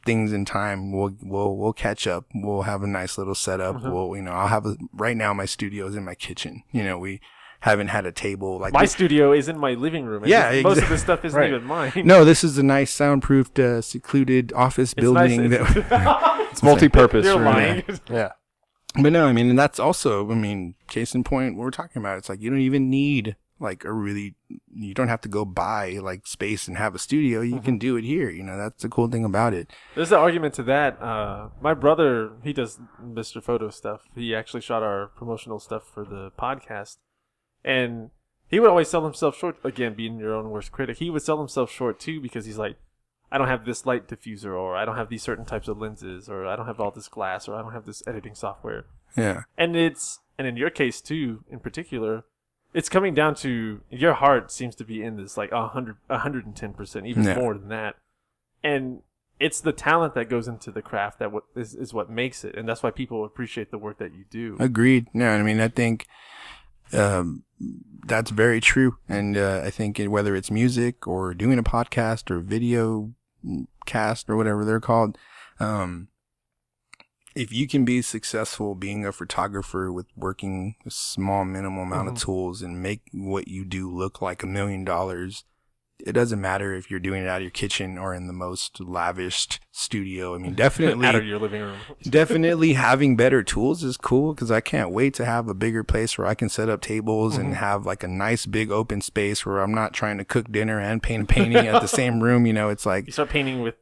[SPEAKER 4] things in time, we'll catch up. We'll have a nice little setup. I'll have right now my studio is in my kitchen. We haven't had a table like
[SPEAKER 2] my studio is in my living room. Most of the stuff isn't even mine.
[SPEAKER 4] No, this is a nice soundproofed, secluded office building.
[SPEAKER 1] It's multi-purpose.
[SPEAKER 2] You're lying.
[SPEAKER 1] Yeah.
[SPEAKER 4] But no, I mean, and that's also, case in point, what we're talking about. It's like, you don't even need like you don't have to go buy like space and have a studio. You can do it here. That's the cool thing about it.
[SPEAKER 2] There's an argument to that. My brother, he does Mr. Photo stuff. He actually shot our promotional stuff for the podcast. And he would always sell himself short, again, being your own worst critic. He would sell himself short, too, because he's like, I don't have this light diffuser, or I don't have these certain types of lenses, or I don't have all this glass, or I don't have this editing software.
[SPEAKER 4] Yeah.
[SPEAKER 2] And in your case, too, in particular, it's coming down to your heart seems to be in this, like 110%, even more than that. And it's the talent that goes into the craft that is what makes it. And that's why people appreciate the work that you do.
[SPEAKER 4] Agreed. No, I mean, I think that's very true. And I think whether it's music or doing a podcast or video cast or whatever they're called, if you can be successful being a photographer with working a small minimal amount of tools and make what you do look like $1 million, it doesn't matter if you're doing it out of your kitchen or in the most lavished studio. I mean, definitely
[SPEAKER 2] out of your living room.
[SPEAKER 4] Definitely having better tools is cool, because I can't wait to have a bigger place where I can set up tables and have like a nice big open space where I'm not trying to cook dinner and paint a painting at the same room. It's like
[SPEAKER 2] you start painting with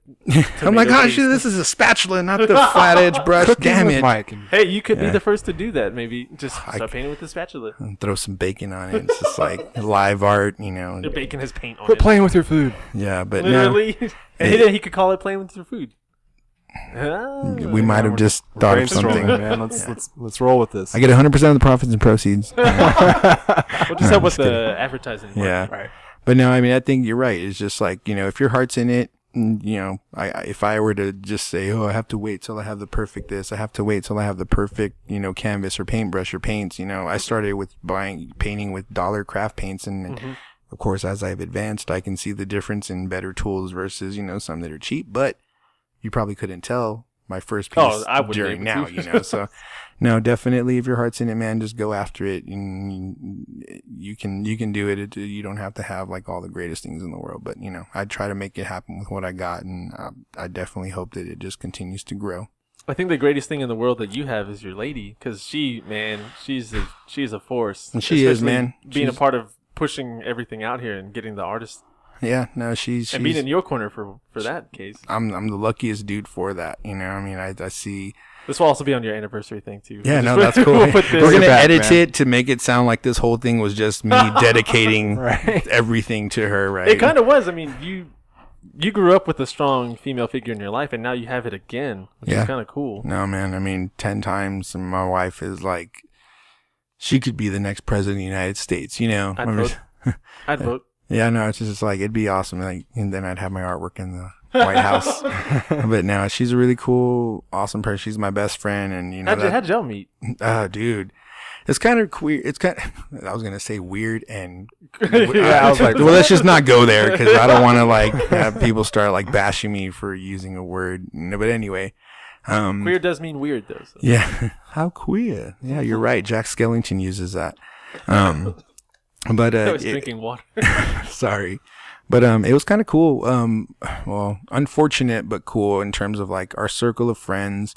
[SPEAKER 4] I'm like, oh shit, this is a spatula, not the flat edge brush. Damn it.
[SPEAKER 2] Hey, you could be the first to do that. Maybe just start painting with the spatula
[SPEAKER 4] and throw some bacon on it. It's just like live art,
[SPEAKER 2] Your bacon has paint on
[SPEAKER 1] Quit
[SPEAKER 2] it.
[SPEAKER 1] playing with your food.
[SPEAKER 4] Yeah, but
[SPEAKER 2] literally, and then he could call it playing with your food.
[SPEAKER 4] We might have just thought of something.
[SPEAKER 1] Man, let's roll with this.
[SPEAKER 4] I get 100% of the profits and proceeds.
[SPEAKER 2] We'll just help with the advertising.
[SPEAKER 4] Yeah,
[SPEAKER 1] right.
[SPEAKER 4] But no, I mean, I think you're right. It's just like, if your heart's in it, if I were to just say, oh, I have to wait till I have the perfect this, I have to wait till I have the perfect, canvas or paintbrush or paints. I started with painting with dollar craft paints, and of course, as I've advanced, I can see the difference in better tools versus, some that are cheap, but you probably couldn't tell my first piece
[SPEAKER 2] I wouldn't
[SPEAKER 4] during
[SPEAKER 2] be able
[SPEAKER 4] now,
[SPEAKER 2] to.
[SPEAKER 4] you know. So, no, definitely, if your heart's in it, man, just go after it, and you can do it. You don't have to have like all the greatest things in the world, but you know, I try to make it happen with what I got, and I definitely hope that it just continues to grow.
[SPEAKER 2] I think the greatest thing in the world that you have is your lady, because she's a force.
[SPEAKER 4] And she is,
[SPEAKER 2] Especially
[SPEAKER 4] man.
[SPEAKER 2] Being
[SPEAKER 4] She's-
[SPEAKER 2] a part of pushing everything out here and getting the artists
[SPEAKER 4] Yeah, no, she's
[SPEAKER 2] and being in your corner for that case.
[SPEAKER 4] I'm the luckiest dude for that. You know, I mean, I see.
[SPEAKER 2] This will also be on your anniversary thing too.
[SPEAKER 4] Yeah, no,
[SPEAKER 2] Just-
[SPEAKER 4] that's cool.
[SPEAKER 2] we'll put this-
[SPEAKER 4] We're gonna
[SPEAKER 1] back,
[SPEAKER 4] edit
[SPEAKER 1] man.
[SPEAKER 4] it to make it sound like this whole thing was just me dedicating
[SPEAKER 1] Right.
[SPEAKER 4] everything to her. Right?
[SPEAKER 2] It kind of was. I mean, you grew up with a strong female figure in your life, and now you have it again, which
[SPEAKER 4] Yeah.
[SPEAKER 2] is kind of cool.
[SPEAKER 4] No, man. I mean, 10 times. And my wife is like, she could be the next president of the United States. You know.
[SPEAKER 2] I'd vote. I'd vote.
[SPEAKER 4] Yeah, no, it's just like it'd be awesome. Like, and then I'd have my artwork in the White House. But no, she's a really cool, awesome person. She's my best friend, and you know.
[SPEAKER 2] How'd y'all meet?
[SPEAKER 4] Oh, dude. It's kind of queer. It's kind I was going to say weird and
[SPEAKER 1] I was like,
[SPEAKER 4] well, let's just not go there because I don't want to like have people start like bashing me for using a word. No, but anyway.
[SPEAKER 2] Queer does mean weird, though. So.
[SPEAKER 4] Yeah. How queer. Yeah, you're right. Jack Skellington uses that. But
[SPEAKER 2] I was drinking water.
[SPEAKER 4] sorry. But it was kind of cool. Well, unfortunate but cool in terms of like our circle of friends.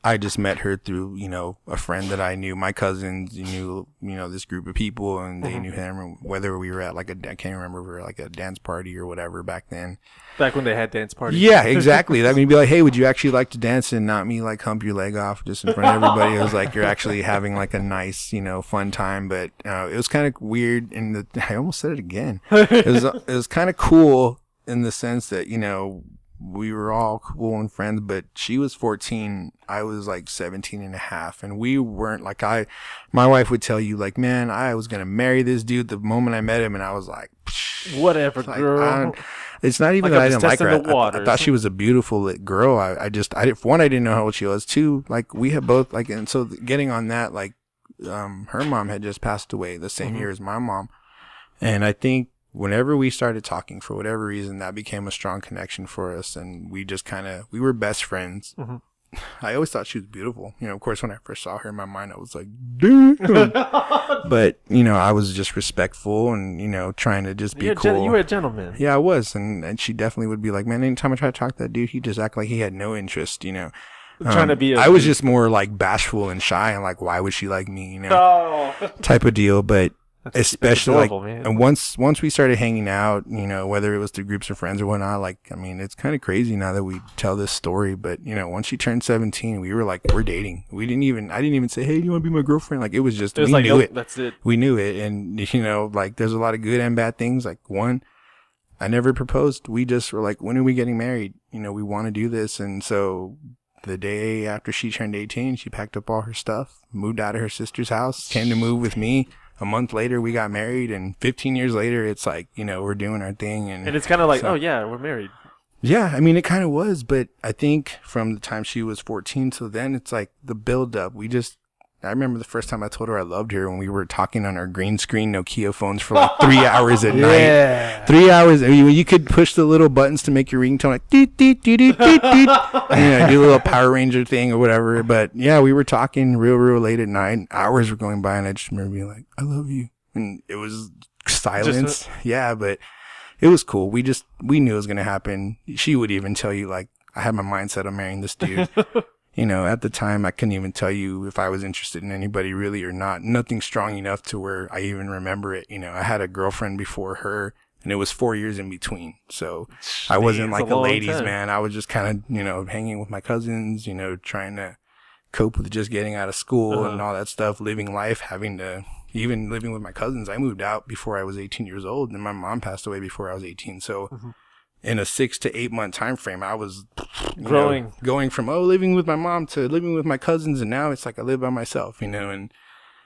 [SPEAKER 4] I just met her through, you know, a friend that I knew. My cousins knew, you know, this group of people, and they knew him. Whether we were at like I can't remember, we were like a dance party or whatever back then.
[SPEAKER 2] Back when they had dance parties.
[SPEAKER 4] Yeah, exactly. That would be like, hey, would you actually like to dance and not me like hump your leg off just in front of everybody? It was like you're actually having like a nice, you know, fun time. But it was kind of weird I almost said it again. It was kind of cool in the sense that, you know, we were all cool and friends, but she was 14. I was like 17 and a half. And we weren't like, my wife would tell you like, man, I was going to marry this dude the moment I met him. And I was like,
[SPEAKER 2] Whatever,
[SPEAKER 4] like,
[SPEAKER 2] girl.
[SPEAKER 4] it's not even
[SPEAKER 2] Like
[SPEAKER 4] that I
[SPEAKER 2] I was
[SPEAKER 4] didn't like her.
[SPEAKER 2] testing the
[SPEAKER 4] I
[SPEAKER 2] waters.
[SPEAKER 4] thought she was a beautiful girl. I didn't know how old she was. Two, like we had both like, and so getting on that, like, her mom had just passed away the same year as my mom. And I think whenever we started talking, for whatever reason, that became a strong connection for us. And we just we were best friends.
[SPEAKER 2] Mm-hmm.
[SPEAKER 4] I always thought she was beautiful. You know, of course, when I first saw her in my mind, I was like, dude. But, you know, I was just respectful and, you know, trying to just be cool.
[SPEAKER 2] You were a gentleman.
[SPEAKER 4] Yeah, I was. And she definitely would be like, man, anytime I try to talk to that dude, he just act like he had no interest, you know.
[SPEAKER 2] Trying to be
[SPEAKER 4] I was just more like bashful and shy and like, why would she like me, you know, type of deal. But especially
[SPEAKER 2] adorable,
[SPEAKER 4] like,
[SPEAKER 2] man.
[SPEAKER 4] and once we started hanging out, you know, whether it was through groups of friends or whatnot, like, I mean, it's kind of crazy now that we tell this story, but you know, once she turned 17, we were like, we're dating. I didn't even say, hey, do you want to be my girlfriend? Like, it was just, we
[SPEAKER 2] like,
[SPEAKER 4] knew it.
[SPEAKER 2] That's it.
[SPEAKER 4] We knew it. And you know, like, there's a lot of good and bad things. Like, one, I never proposed. We just were like, when are we getting married? You know, we want to do this. And so the day after she turned 18, she packed up all her stuff, moved out of her sister's house, came to move with me. A month later, we got married, and 15 years later, it's like, you know, we're doing our thing. And
[SPEAKER 2] it's kind of like,
[SPEAKER 4] so,
[SPEAKER 2] oh, yeah, we're married.
[SPEAKER 4] Yeah, I mean, it kind of was, but I think from the time she was 14 till then, it's like the build up. I remember the first time I told her I loved her when we were talking on our green screen Nokia phones for like 3 hours at night. 3 hours. I mean, you could push the little buttons to make your ringtone like doot, doot, doot, doot, doot, doot. You know, do a little Power Ranger thing or whatever. But yeah, we were talking real late at night. Hours were going by, and I just remember being like, I love you. And it was silence. Yeah, but it was cool. We knew it was going to happen. She would even tell you, like, I had my mindset on marrying this dude. You know, at the time, I couldn't even tell you if I was interested in anybody really or not. Nothing strong enough to where I even remember it. You know, I had a girlfriend before her, and it was 4 years in between. So I wasn't like a ladies' man. I was just kind of, you know, hanging with my cousins, you know, trying to cope with just getting out of school and all that stuff, living life, even living with my cousins. I moved out before I was 18 years old, and my mom passed away before I was 18. So in a 6 to 8 month time frame, I was going from living with my mom to living with my cousins, and now it's like I live by myself, you know. And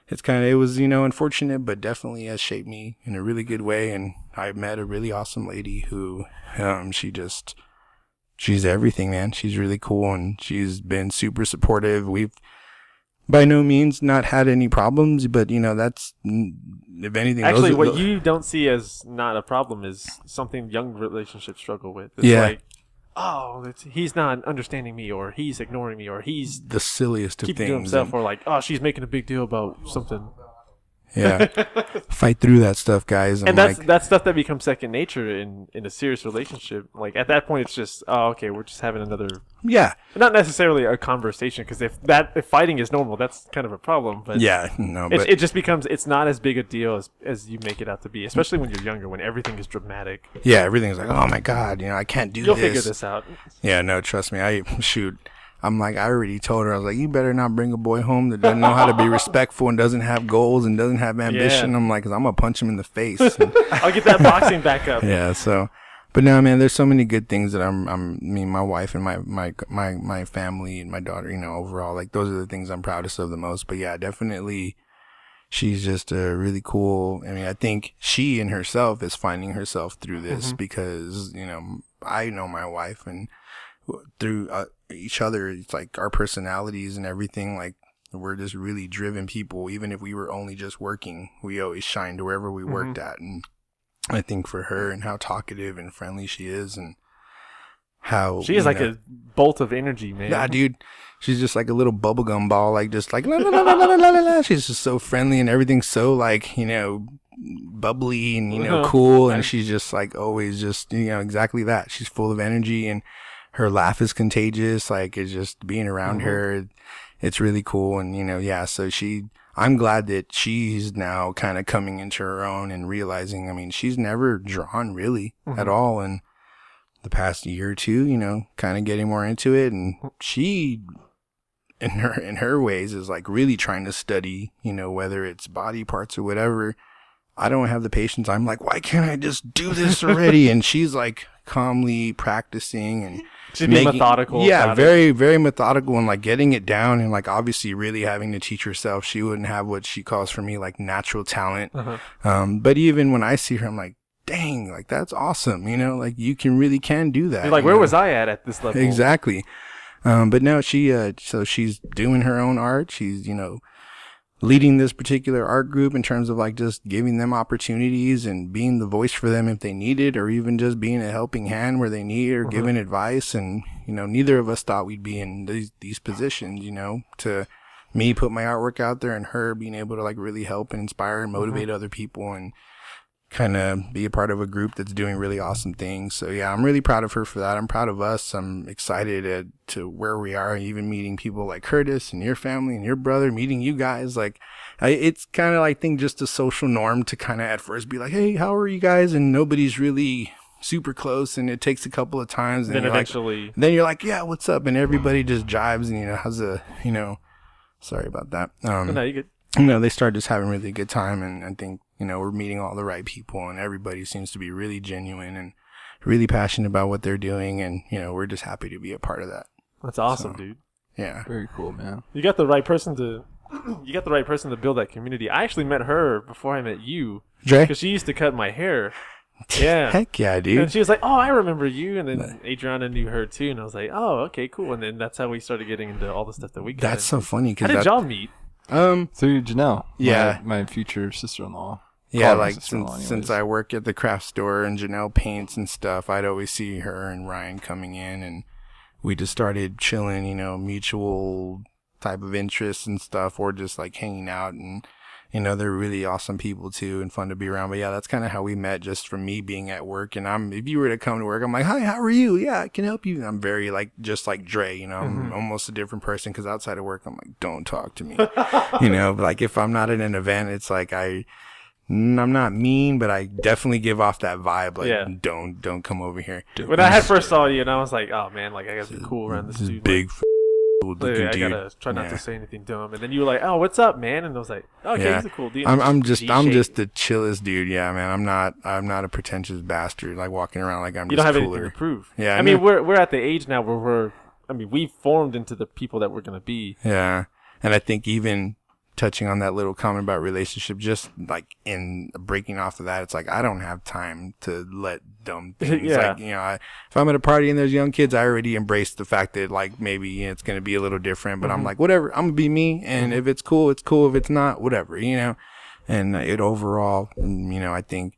[SPEAKER 4] it was, you know, unfortunate, but definitely has shaped me in a really good way. And I met a really awesome lady who she's everything, man. She's really cool, and she's been super supportive. We've by no means not had any problems, but you know, that's, if anything,
[SPEAKER 2] actually what you don't see as not a problem is something young relationships struggle with. It's like, oh, he's not understanding me, or he's ignoring me, or he's
[SPEAKER 4] The silliest of
[SPEAKER 2] keeping
[SPEAKER 4] things.
[SPEAKER 2] to himself, or like, oh, she's making a big deal about something.
[SPEAKER 4] Yeah. Fight through that stuff, guys.
[SPEAKER 2] And that's stuff that becomes second nature in a serious relationship. Like at that point, it's just, oh, okay, we're just having another,
[SPEAKER 4] yeah.
[SPEAKER 2] not necessarily a conversation, because if fighting is normal, that's kind of a problem. But
[SPEAKER 4] Yeah. No, but
[SPEAKER 2] it just becomes, it's not as big a deal as you make it out to be, especially when you're younger, when everything is dramatic.
[SPEAKER 4] yeah, everything's like, oh my God, I can't do
[SPEAKER 2] You'll
[SPEAKER 4] this.
[SPEAKER 2] figure this out.
[SPEAKER 4] Yeah, no, trust me. I'm like, I already told her, I was like, you better not bring a boy home that doesn't know how to be respectful and doesn't have goals and doesn't have ambition.
[SPEAKER 2] Yeah.
[SPEAKER 4] I'm like, 'cause I'm going to punch him in the face. And,
[SPEAKER 2] I'll get that boxing back up.
[SPEAKER 4] yeah, so, but no, man, there's so many good things that my wife and my family and my daughter, overall, like those are the things I'm proudest of the most. But yeah, definitely she's just a really cool, I think she in herself is finding herself through this because, I know my wife and through each other, it's like our personalities and everything, like we're just really driven people. Even if we were only just working, we always shined wherever we worked at. And I think for her and how talkative and friendly she is and how
[SPEAKER 2] she is like a bolt of energy, man.
[SPEAKER 4] Yeah, dude. She's just like a little bubblegum ball, like just like la, la, la, la, la, la, la, la. She's just so friendly and everything's so like, bubbly and cool, and she's just like always just exactly that. She's full of energy and her laugh is contagious. Like it's just being around her, it's really cool. And so I'm glad that she's now kind of coming into her own and realizing, she's never drawn really at all in the past year or two, kind of getting more into it. And she in her ways is like really trying to study, whether it's body parts or whatever. I don't have the patience. I'm like, why can't I just do this already? And she's like calmly practicing and
[SPEAKER 2] she's being methodical.
[SPEAKER 4] Yeah, very, very methodical and like getting it down and like obviously really having to teach herself. She wouldn't have what she calls for me like natural talent. But even when I see her, I'm like, dang, like that's awesome. Like you really can do that.
[SPEAKER 2] You're like, where was I at this level?
[SPEAKER 4] Exactly. But no, so she's doing her own art. She's, leading this particular art group in terms of like just giving them opportunities and being the voice for them if they need it, or even just being a helping hand where they need it or giving advice. And, neither of us thought we'd be in these positions, to me put my artwork out there and her being able to like really help and inspire and motivate other people and kind of be a part of a group that's doing really awesome things. So yeah, I'm really proud of her for that. I'm proud of us. I'm excited to where we are, even meeting people like Curtis and your family and your brother, meeting you guys. Like it's kind of, I think, just a social norm to kind of at first be like, hey, how are you guys? And nobody's really super close, and it takes a couple of times. And
[SPEAKER 2] then eventually,
[SPEAKER 4] then you're like, yeah, what's up? And everybody just jives and, how's sorry about that.
[SPEAKER 2] no, you good.
[SPEAKER 4] They start just having really good time. And I think, we're meeting all the right people, and everybody seems to be really genuine and really passionate about what they're doing. And, we're just happy to be a part of that.
[SPEAKER 2] That's awesome, dude.
[SPEAKER 4] Yeah.
[SPEAKER 1] Very cool, man.
[SPEAKER 2] You got the right person to build that community. I actually met her before I met you.
[SPEAKER 4] Dre?
[SPEAKER 2] Because she used to cut my hair. Yeah.
[SPEAKER 4] Heck yeah, dude.
[SPEAKER 2] And she was like, oh, I remember you. And then Adriana knew her too. And I was like, oh, okay, cool. And then that's how we started getting into all the stuff that we got.
[SPEAKER 4] That's so funny.
[SPEAKER 2] How did y'all meet?
[SPEAKER 1] Through Janelle.
[SPEAKER 4] Yeah.
[SPEAKER 1] My future sister-in-law.
[SPEAKER 4] Yeah, like since I work at the craft store and Janelle paints and stuff, I'd always see her and Ryan coming in, and we just started chilling, mutual type of interests and stuff, or just like hanging out. And they're really awesome people too and fun to be around. But yeah, that's kind of how we met, just from me being at work. And if you were to come to work, I'm like, hi, how are you? Yeah, I can help you. And I'm very like, just like Dre, I'm almost a different person, because outside of work, I'm like, don't talk to me. But like if I'm not at an event, it's like I'm not mean, but I definitely give off that vibe. Like, don't come over here.
[SPEAKER 2] When I had first saw you, and I was like, oh man, like I gotta be cool around this dude.
[SPEAKER 4] Big
[SPEAKER 2] looking
[SPEAKER 4] dude.
[SPEAKER 2] I gotta try not to say anything dumb. And then you were like, oh, what's up, man? And I was like, okay, he's a cool dude.
[SPEAKER 4] I'm just the chillest dude. Yeah, man. I'm not a pretentious bastard, like walking around like I'm
[SPEAKER 2] you
[SPEAKER 4] just
[SPEAKER 2] don't have
[SPEAKER 4] cooler.
[SPEAKER 2] anything to prove.
[SPEAKER 4] Yeah,
[SPEAKER 2] I mean, we're at the age now where we've formed into the people that we're gonna be.
[SPEAKER 4] Yeah, and I think even touching on that little comment about relationship, just like in breaking off of that, it's like I don't have time to let dumb things.
[SPEAKER 2] Yeah.
[SPEAKER 4] Like, if I'm at a party and there's young kids, I already embrace the fact that like maybe it's going to be a little different, but I'm like, whatever, I'm gonna be me, and if it's cool, it's cool. If it's not, whatever, and it overall, I think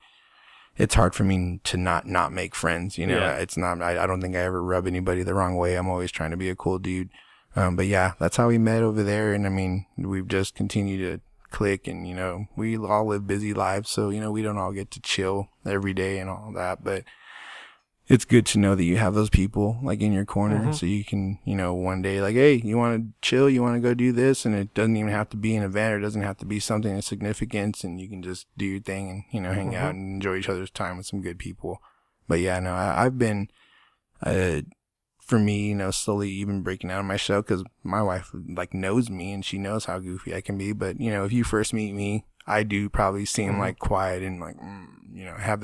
[SPEAKER 4] it's hard for me to not make friends. You know,
[SPEAKER 2] Yeah.
[SPEAKER 4] it's not, I don't think I ever rub anybody the wrong way. I'm always trying to be a cool dude. But yeah, that's how we met over there. And I mean, we've just continued to click, and, you know, we all live busy lives. So, you know, we don't all get to chill every day and all that, but it's good to know that you have those people like in your corner, so you can, you know, one day like, hey, you want to chill, you want to go do this, and it doesn't even have to be an event, or it doesn't have to be something of significance, and you can just do your thing and, you know, hang out and enjoy each other's time with some good people. But yeah, no, I've been, for me, you know, slowly even breaking out of my shell, because my wife like knows me and she knows how goofy I can be. But, you know, if you first meet me, I do probably seem like quiet and like, you know, I have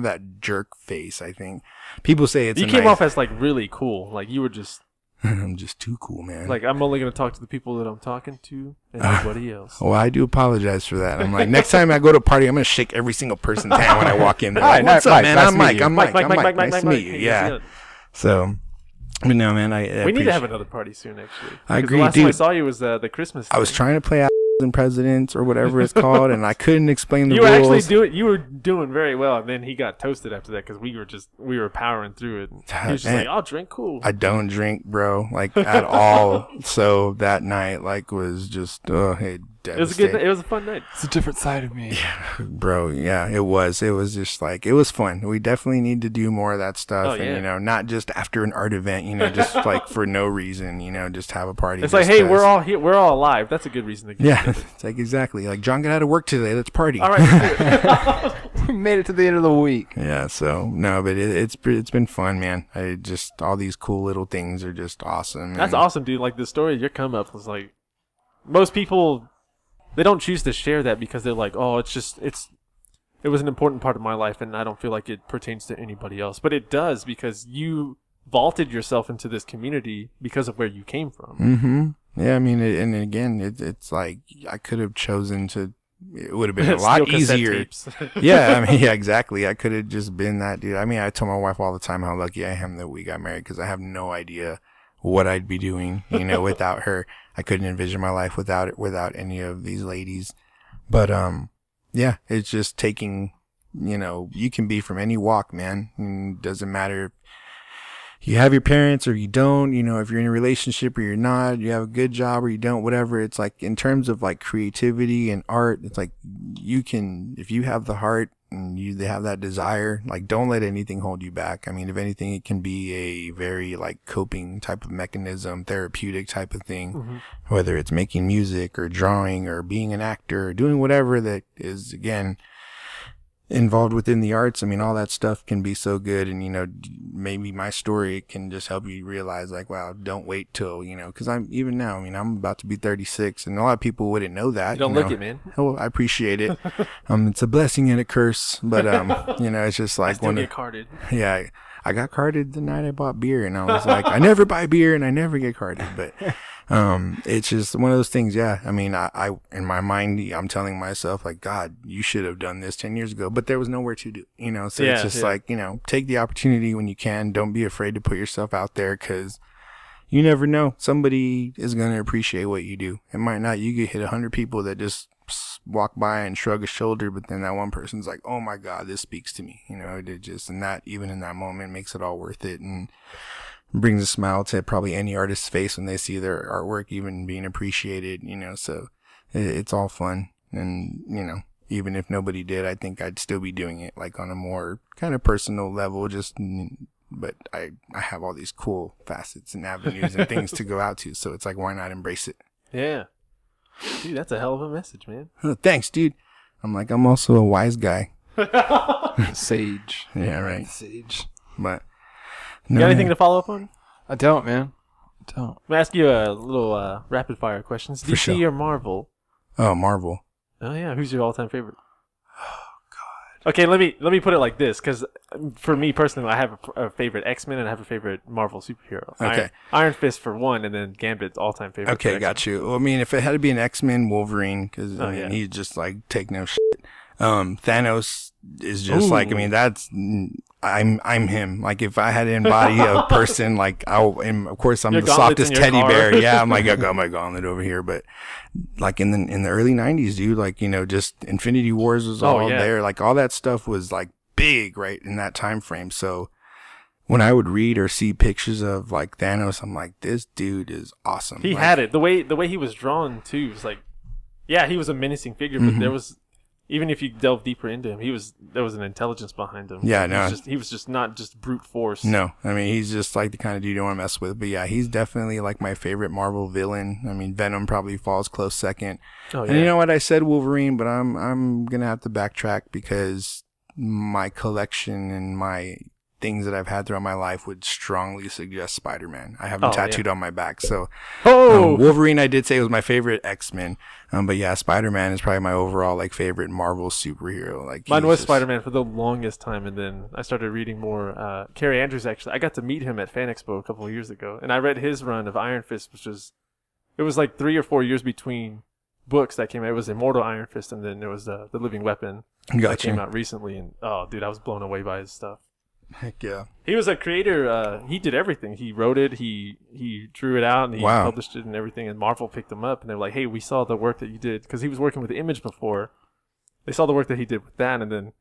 [SPEAKER 4] that jerk face. I think people say it's.
[SPEAKER 2] You came off as like really cool. Like you were just.
[SPEAKER 4] I'm just too cool, man.
[SPEAKER 2] Like I'm only gonna talk to the people that I'm talking to, and nobody else.
[SPEAKER 4] Well, I do apologize for that. I'm like, next time I go to a party, I'm gonna shake every single person's hand when I walk in. They're like, what's up, man? I'm Mike. I'm Mike. Nice to meet you. Yeah. So. But no, man, we
[SPEAKER 2] need to have another party soon, actually.
[SPEAKER 4] I agree,
[SPEAKER 2] the last
[SPEAKER 4] dude.
[SPEAKER 2] time I saw you was the Christmas.
[SPEAKER 4] I was trying to play and Presidents or whatever it's called, and I couldn't explain the
[SPEAKER 2] you
[SPEAKER 4] rules.
[SPEAKER 2] were actually you were doing very well, and then he got toasted after that because we were powering through it. He was just like, "I'll drink, cool."
[SPEAKER 4] I don't drink, bro, like at all. So that night, like, was just
[SPEAKER 2] it was a good. It was a fun night.
[SPEAKER 1] It's a different side of me.
[SPEAKER 4] Yeah, bro. Yeah, it was. It was just like, it was fun. We definitely need to do more of that stuff, and you know, not just after an art event, you know, just like for no reason, you know, just have a party.
[SPEAKER 2] It's like, hey, we're all here. We're all alive. That's a good reason to get together.
[SPEAKER 4] It's like exactly like John got out of work today. Let's party.
[SPEAKER 2] All right,
[SPEAKER 1] we made it to the end of the week.
[SPEAKER 4] Yeah. So no, but it's been fun, man. I just all these cool little things are just awesome.
[SPEAKER 2] That's awesome, dude. Like the story of your come up was like, most people. They don't choose to share that because they're like, oh, it was an important part of my life and I don't feel like it pertains to anybody else. But it does, because you vaulted yourself into this community because of where you came from.
[SPEAKER 4] Mm-hmm. Yeah, I mean, and again, it's like I could have chosen to, it would have been a lot easier. Yeah, I mean, yeah, exactly. I could have just been that dude. I mean, I tell my wife all the time how lucky I am that we got married, because I have no idea what I'd be doing, you know, without her. I couldn't envision my life without any of these ladies. But, yeah, it's just taking, you know, you can be from any walk, man. It doesn't matter if you have your parents or you don't, you know, if you're in a relationship or you're not, you have a good job or you don't, whatever. It's like, in terms of like creativity and art, it's like you can, if you have the heart and they have that desire, like, don't let anything hold you back. I mean, if anything, it can be a very like coping type of mechanism, therapeutic type of thing, whether it's making music or drawing or being an actor or doing whatever that is, again, involved within the arts. I mean, all that stuff can be so good. And, you know, maybe my story can just help you realize like, wow, don't wait till, you know, cause I'm about to be 36 and a lot of people wouldn't know that.
[SPEAKER 2] You don't look it, man.
[SPEAKER 4] Oh, I appreciate it. It's a blessing and a curse, but, you know, it's just like,
[SPEAKER 2] I still get carded.
[SPEAKER 4] Yeah. I got carded the night I bought beer, and I was like, I never buy beer and I never get carded, but, it's just one of those things. Yeah. I mean, I in my mind, I'm telling myself like, God, you should have done this 10 years ago, but there was nowhere to do, you know? So it's just like, you know, take the opportunity when you can. Don't be afraid to put yourself out there, 'cause you never know. Somebody is going to appreciate what you do. It might not. You get hit 100 people that just walk by and shrug a shoulder, but then that one person's like, oh my God, this speaks to me. You know, it just, and that even in that moment makes it all worth it. And brings a smile to probably any artist's face when they see their artwork even being appreciated, you know, so it's all fun. And, you know, even if nobody did, I think I'd still be doing it like on a more kind of personal level, but I have all these cool facets and avenues and things to go out to. So it's like, why not embrace it?
[SPEAKER 2] Yeah. Dude, that's a hell of a message, man.
[SPEAKER 4] Thanks, dude. I'm also a wise guy.
[SPEAKER 1] Sage.
[SPEAKER 4] Yeah, right.
[SPEAKER 1] Sage.
[SPEAKER 4] But
[SPEAKER 2] you got anything to follow up on?
[SPEAKER 1] I don't, man. I don't.
[SPEAKER 2] I'm going to ask you a little rapid fire questions. DC or Marvel?
[SPEAKER 4] Oh, Marvel.
[SPEAKER 2] Oh, yeah. Who's your all-time favorite? Oh, God. Okay, let me put it like this, because for me personally, I have a favorite X-Men and I have a favorite Marvel superhero.
[SPEAKER 4] Okay.
[SPEAKER 2] Iron Fist for one, and then Gambit's all-time favorite.
[SPEAKER 4] Okay, got you. Well, I mean, if it had to be an X-Men, Wolverine, because he's just like take no shit. Thanos is just like, I mean, I'm him. Like, if I had to embody a person, like, and of course I'm the softest teddy bear. Yeah, I'm like, I got my gauntlet over here. But like in the early 90s, dude, like, you know, just Infinity Wars was all there. Like, all that stuff was like big right in that time frame. So when I would read or see pictures of like Thanos, I'm like, this dude is awesome.
[SPEAKER 2] He had it. The way he was drawn too was like, yeah, he was a menacing figure, but there was, even if you delve deeper into him, there was an intelligence behind him.
[SPEAKER 4] Yeah,
[SPEAKER 2] He was just not just brute force.
[SPEAKER 4] No, I mean, he's just like the kind of dude you don't want to mess with. But yeah, he's definitely like my favorite Marvel villain. I mean, Venom probably falls close second.
[SPEAKER 2] Oh, yeah.
[SPEAKER 4] And you know what? I said Wolverine, but I'm gonna have to backtrack because my collection and my things that I've had throughout my life would strongly suggest Spider-Man. I have him tattooed on my back. So Wolverine, I did say was my favorite X-Men. But yeah, Spider-Man is probably my overall like favorite Marvel superhero. Like
[SPEAKER 2] mine was Spider-Man for the longest time, and then I started reading more. Carrie Andrews, actually, I got to meet him at Fan Expo a couple of years ago, and I read his run of Iron Fist, it was like 3 or 4 years between books that came out. It was Immortal Iron Fist, and then it was The Living Weapon that came out recently. And oh, dude, I was blown away by his stuff.
[SPEAKER 4] Heck yeah.
[SPEAKER 2] He was a creator. He did everything. He wrote it. He drew it out, and he published it and everything. And Marvel picked him up, and they were like, "Hey, we saw the work that you did," because he was working with Image before. They saw the work that he did with that, and then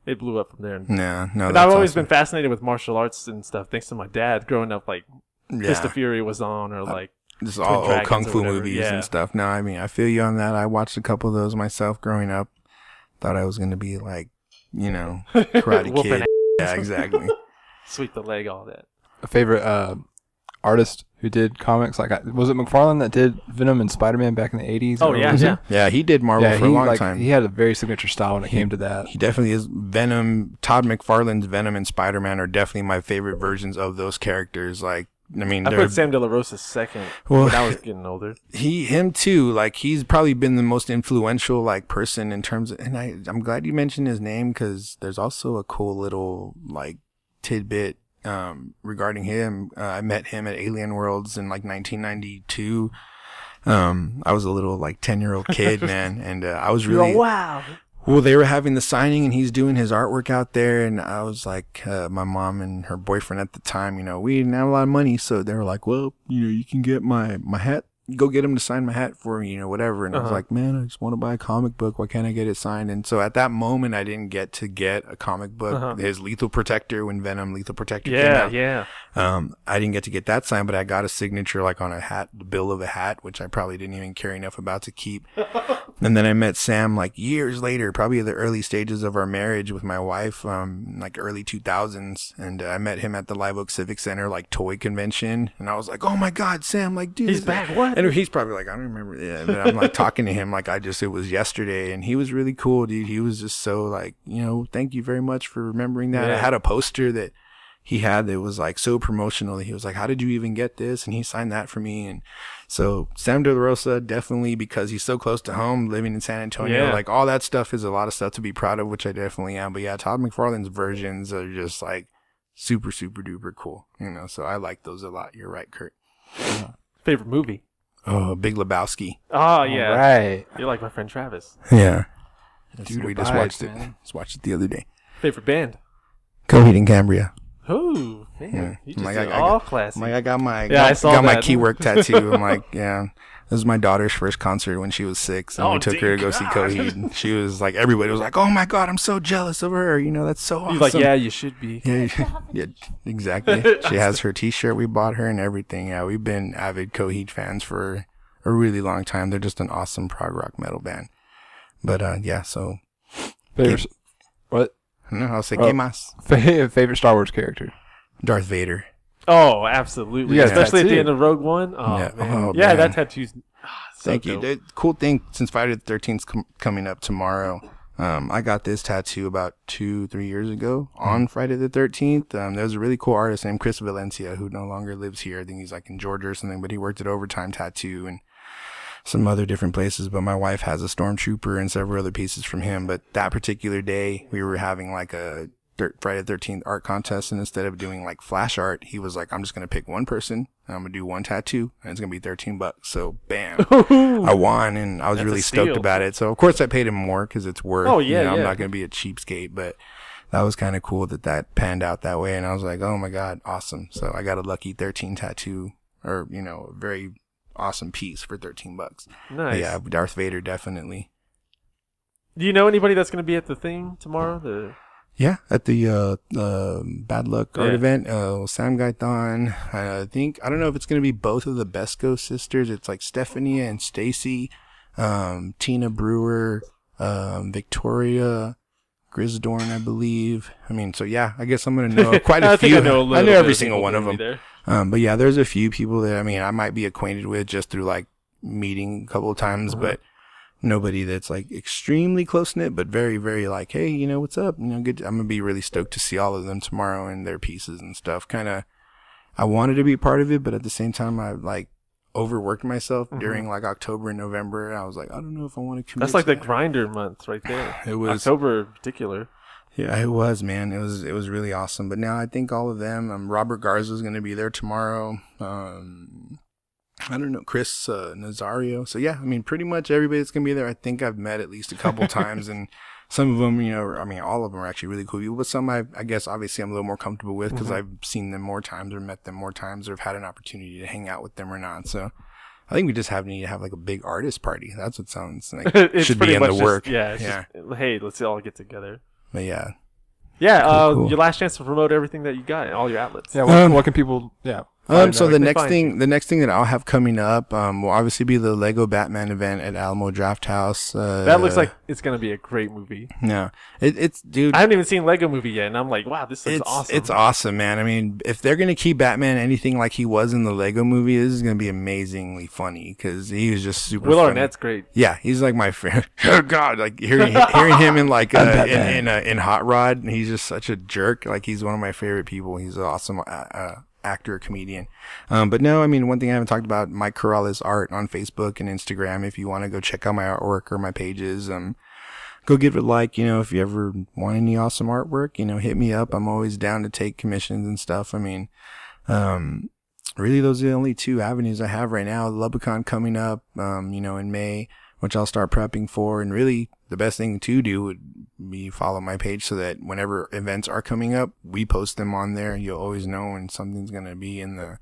[SPEAKER 2] it blew up from there. And I've always been fascinated with martial arts and stuff, thanks to my dad. Growing up, like Fist of Fury was on, or like
[SPEAKER 4] just all old kung fu movies and stuff. No, I mean, I feel you on that. I watched a couple of those myself growing up. Thought I was gonna be like, Karate Kid. Yeah, exactly.
[SPEAKER 2] Sweep the leg, all that.
[SPEAKER 1] A favorite artist who did comics, like was it McFarlane that did Venom and Spider-Man back in the 80s?
[SPEAKER 2] Oh yeah.
[SPEAKER 4] Yeah, he did Marvel for a long time.
[SPEAKER 1] He had a very signature style when it came to that.
[SPEAKER 4] He definitely is. Venom, Todd McFarlane's Venom and Spider-Man are definitely my favorite versions of those characters. Like, I mean,
[SPEAKER 2] I put Sam De La Rosa second when I was getting older.
[SPEAKER 4] Him too. Like, he's probably been the most influential like person in terms of. And I'm glad you mentioned his name because there's also a cool little like tidbit regarding him. I met him at Alien Worlds in like 1992. I was a little like 10-year-old kid, man, and I was really
[SPEAKER 2] wow.
[SPEAKER 4] Well, they were having the signing and he's doing his artwork out there. And I was like, my mom and her boyfriend at the time, we didn't have a lot of money. So they were like, well, you can get my hat. Go get him to sign my hat for me, whatever. And I was like, man, I just want to buy a comic book. Why can't I get it signed? And so at that moment, I didn't get a comic book. His Lethal Protector, when Venom Lethal Protector came out.
[SPEAKER 2] Yeah.
[SPEAKER 4] I didn't get to get that signed, but I got a signature like on a hat, the bill of a hat, which I probably didn't even care enough about to keep. And then I met Sam like years later, probably the early stages of our marriage with my wife, like early 2000s. And I met him at the Live Oak Civic Center, like toy convention. And I was like, oh my God, Sam, like, dude.
[SPEAKER 2] He's back. What?
[SPEAKER 4] And he's probably like, I don't remember. Yeah, but I'm like talking to him like it was yesterday. And he was really cool, dude. He was just so like, thank you very much for remembering that.
[SPEAKER 2] Yeah.
[SPEAKER 4] I had a poster that he had that was like so promotional that he was like, how did you even get this? And he signed that for me. And so Sam De La Rosa, definitely, because he's so close to home, living in San Antonio, like all that stuff is a lot of stuff to be proud of, which I definitely am. But yeah, Todd McFarlane's versions are just like super, super duper cool, so I like those a lot. You're right, Kurt.
[SPEAKER 2] Favorite movie?
[SPEAKER 4] Oh, Big Lebowski.
[SPEAKER 2] Oh, yeah.
[SPEAKER 1] All right.
[SPEAKER 2] You're like my friend Travis.
[SPEAKER 4] Yeah.
[SPEAKER 1] Dude,
[SPEAKER 4] we just watched it. Just watched it the other day.
[SPEAKER 2] Favorite band?
[SPEAKER 4] Coheed and Cambria.
[SPEAKER 2] Oh, man.
[SPEAKER 4] Yeah.
[SPEAKER 2] You just did all classic.
[SPEAKER 4] I got my my keyword tattoo. I'm like, yeah. This was my daughter's first concert when she was 6, and we took her to go see Coheed. And she was like, everybody was like, oh my God, I'm so jealous of her. That's so awesome.
[SPEAKER 2] He's like, yeah, you should be.
[SPEAKER 4] Yeah, exactly. She has her T-shirt we bought her and everything. Yeah, we've been avid Coheed fans for a really long time. They're just an awesome prog rock metal band. But so
[SPEAKER 1] Favorite, what?
[SPEAKER 4] No, I'll say ¿Qué más?
[SPEAKER 1] Favorite Star Wars character?
[SPEAKER 4] Darth Vader.
[SPEAKER 2] Oh, absolutely. Especially at the end of Rogue One. Oh,
[SPEAKER 4] yeah.
[SPEAKER 2] man.
[SPEAKER 4] Oh,
[SPEAKER 2] yeah,
[SPEAKER 4] man.
[SPEAKER 2] that tattoo's so
[SPEAKER 4] Thank you. The cool thing, since Friday the 13th coming up tomorrow, I got this tattoo about 2-3 years ago on Friday the 13th. There was a really cool artist named Chris Valencia who no longer lives here. I think he's like in Georgia or something, but he worked at Overtime Tattoo and some other different places. But my wife has a Stormtrooper and several other pieces from him. But that particular day, we were having like a Friday the 13th art contest, and instead of doing like flash art, he was like, I'm just going to pick one person, and I'm going to do one tattoo, and it's going to be $13. So bam, I won, and I was really stoked about it. So of course I paid him more because it's worth.
[SPEAKER 2] Oh yeah,
[SPEAKER 4] I'm not going to be a cheapskate, but that was kind of cool that panned out that way, and I was like, oh my God, awesome. So I got a lucky 13 tattoo, or a very awesome piece for $13.
[SPEAKER 2] Nice.
[SPEAKER 4] But yeah, Darth Vader definitely.
[SPEAKER 2] Do you know anybody that's going to be at the thing tomorrow?
[SPEAKER 4] Yeah, at the Bad Luck Art event, Sam Gaetan. I don't know if it's going to be both of the Besco sisters. It's like Stephanie and Stacy, Tina Brewer, Victoria Grisdorn, I believe. I mean, so yeah, I guess I'm going to know quite a few. I know every single one of them. But yeah, there's a few people that, I mean, I might be acquainted with just through like meeting a couple of times, but nobody that's like extremely close knit, but very, very like, hey, you know, what's up? You know, good. I'm gonna be really stoked to see all of them tomorrow and their pieces and stuff. Kind of, I wanted to be part of it, but at the same time, I like overworked myself during like October and November. I was like, I don't know if I want to commit.
[SPEAKER 2] That's like the grinder month right there.
[SPEAKER 4] It was
[SPEAKER 2] October in particular.
[SPEAKER 4] Yeah, it was, man. It was really awesome. But now I think all of them. Robert Garza's gonna be there tomorrow. I don't know, Chris Nazario. So yeah, I mean, pretty much everybody that's gonna be there, I think I've met at least a couple times, and some of them, you know, I mean, all of them are actually really cool people. But some I guess obviously I'm a little more comfortable with because I've seen them more times or met them more times or have had an opportunity to hang out with them or not. So I think we just need to have like a big artist party. That's what sounds like should be in the work.
[SPEAKER 2] Just, hey, let's all get together.
[SPEAKER 4] But yeah.
[SPEAKER 2] Yeah,
[SPEAKER 4] cool.
[SPEAKER 2] Your last chance to promote everything that you got, all your outlets.
[SPEAKER 1] Yeah, what can people? Yeah.
[SPEAKER 4] So the next thing that I'll have coming up, will obviously be the Lego Batman event at Alamo Draft House.
[SPEAKER 2] That looks like it's gonna be a great movie.
[SPEAKER 4] Yeah, it's dude.
[SPEAKER 2] I haven't even seen Lego Movie yet, and I'm like, wow, this looks awesome.
[SPEAKER 4] It's awesome, man. I mean, if they're gonna keep Batman anything like he was in the Lego Movie, this is gonna be amazingly funny because he was just super.
[SPEAKER 2] Will
[SPEAKER 4] funny.
[SPEAKER 2] Arnett's great.
[SPEAKER 4] Yeah, he's like my friend. Oh God, like hearing him in like in Hot Rod, and he's just such a jerk. Like he's one of my favorite people. He's an awesome actor, comedian. But no, I mean, one thing I haven't talked about, my Corrales Art on Facebook and Instagram. If you want to go check out my artwork or my pages, go give it a like. You know, if you ever want any awesome artwork, you know, hit me up. I'm always down to take commissions and stuff. I mean, really those are the only two avenues I have right now. Lubbocon coming up, you know, in May, which I'll start prepping for. And really the best thing to do would be follow my page so that whenever events are coming up, we post them on there. You'll always know when something's going to be in the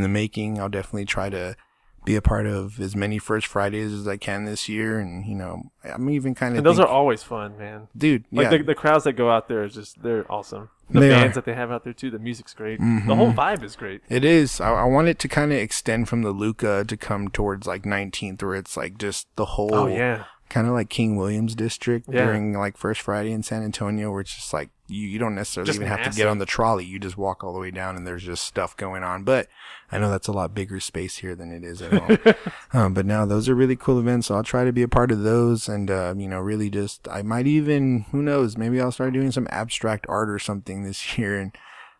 [SPEAKER 4] making. I'll definitely try to be a part of as many First Fridays as I can this year. And, you know, I'm even kind of.
[SPEAKER 2] And those are always fun, man.
[SPEAKER 4] Dude,
[SPEAKER 2] like
[SPEAKER 4] yeah.
[SPEAKER 2] the crowds that go out there is just, they're awesome. The bands that they have out there too, the music's great. The whole vibe is great.
[SPEAKER 4] It is. I want it to kind of extend from the Luca to come towards like 19th, where it's like just the whole.
[SPEAKER 2] Oh, yeah.
[SPEAKER 4] Kind of like King William's district during like First Friday in San Antonio, where it's just like you don't necessarily just even have to get on the trolley. You just walk all the way down and there's just stuff going on. But I know that's a lot bigger space here than it is at home. But now those are really cool events. So I'll try to be a part of those and, you know, really just, I might even, who knows, maybe I'll start doing some abstract art or something this year and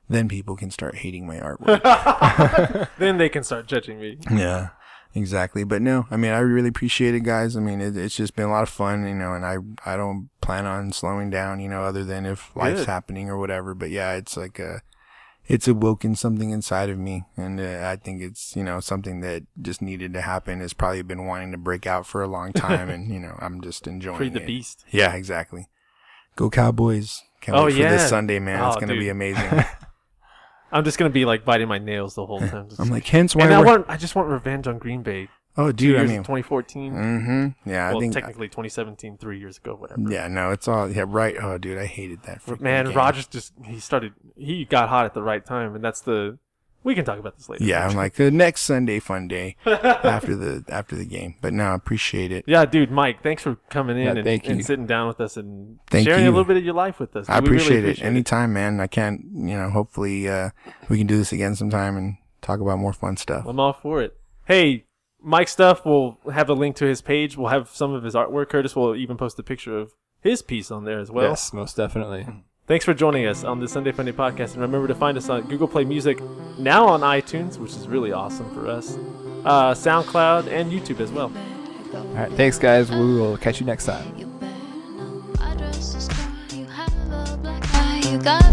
[SPEAKER 4] then people can start hating my artwork.
[SPEAKER 2] Then they can start judging me.
[SPEAKER 4] Yeah. Exactly. But no, I mean, I really appreciate it, guys. I mean, it's just been a lot of fun, you know, and I don't plan on slowing down, you know, other than if life's happening or whatever. But yeah, it's like it's awoken something inside of me. And I think it's, you know, something that just needed to happen. It's probably been wanting to break out for a long time. And, you know, I'm just enjoying
[SPEAKER 2] Free the
[SPEAKER 4] it.
[SPEAKER 2] beast.
[SPEAKER 4] Yeah, exactly. Go Cowboys. Can't wait for this Sunday, man. It's going to be amazing.
[SPEAKER 2] I'm just gonna be like biting my nails the whole time.
[SPEAKER 4] I'm like, hence why.
[SPEAKER 2] And I just want revenge on Green Bay.
[SPEAKER 4] Oh, dude, I mean,
[SPEAKER 2] 2014.
[SPEAKER 4] Yeah,
[SPEAKER 2] well,
[SPEAKER 4] I think
[SPEAKER 2] technically 2017, 3 years ago, whatever.
[SPEAKER 4] Yeah, no, it's all right. Oh, dude, I hated that.
[SPEAKER 2] Man, game. Rodgers he got hot at the right time, and we can talk about this later.
[SPEAKER 3] Yeah, I'm like the next Sunday fun day after the game. But no, I appreciate it.
[SPEAKER 2] Yeah, dude, Mike, thanks for coming in and sitting down with us and sharing a little bit of your life with us.
[SPEAKER 3] I appreciate it. Anytime, man. I can't, hopefully we can do this again sometime and talk about more fun stuff.
[SPEAKER 2] I'm all for it. Hey, Mike's stuff, we'll have a link to his page. We'll have some of his artwork. Curtis will even post a picture of his piece on there as well.
[SPEAKER 1] Yes, most definitely.
[SPEAKER 2] Thanks for joining us on the Sunday Funday podcast. And remember to find us on Google Play Music, now on iTunes, which is really awesome for us, SoundCloud, and YouTube as well.
[SPEAKER 1] All right, thanks, guys. We will catch you next time.
[SPEAKER 5] You got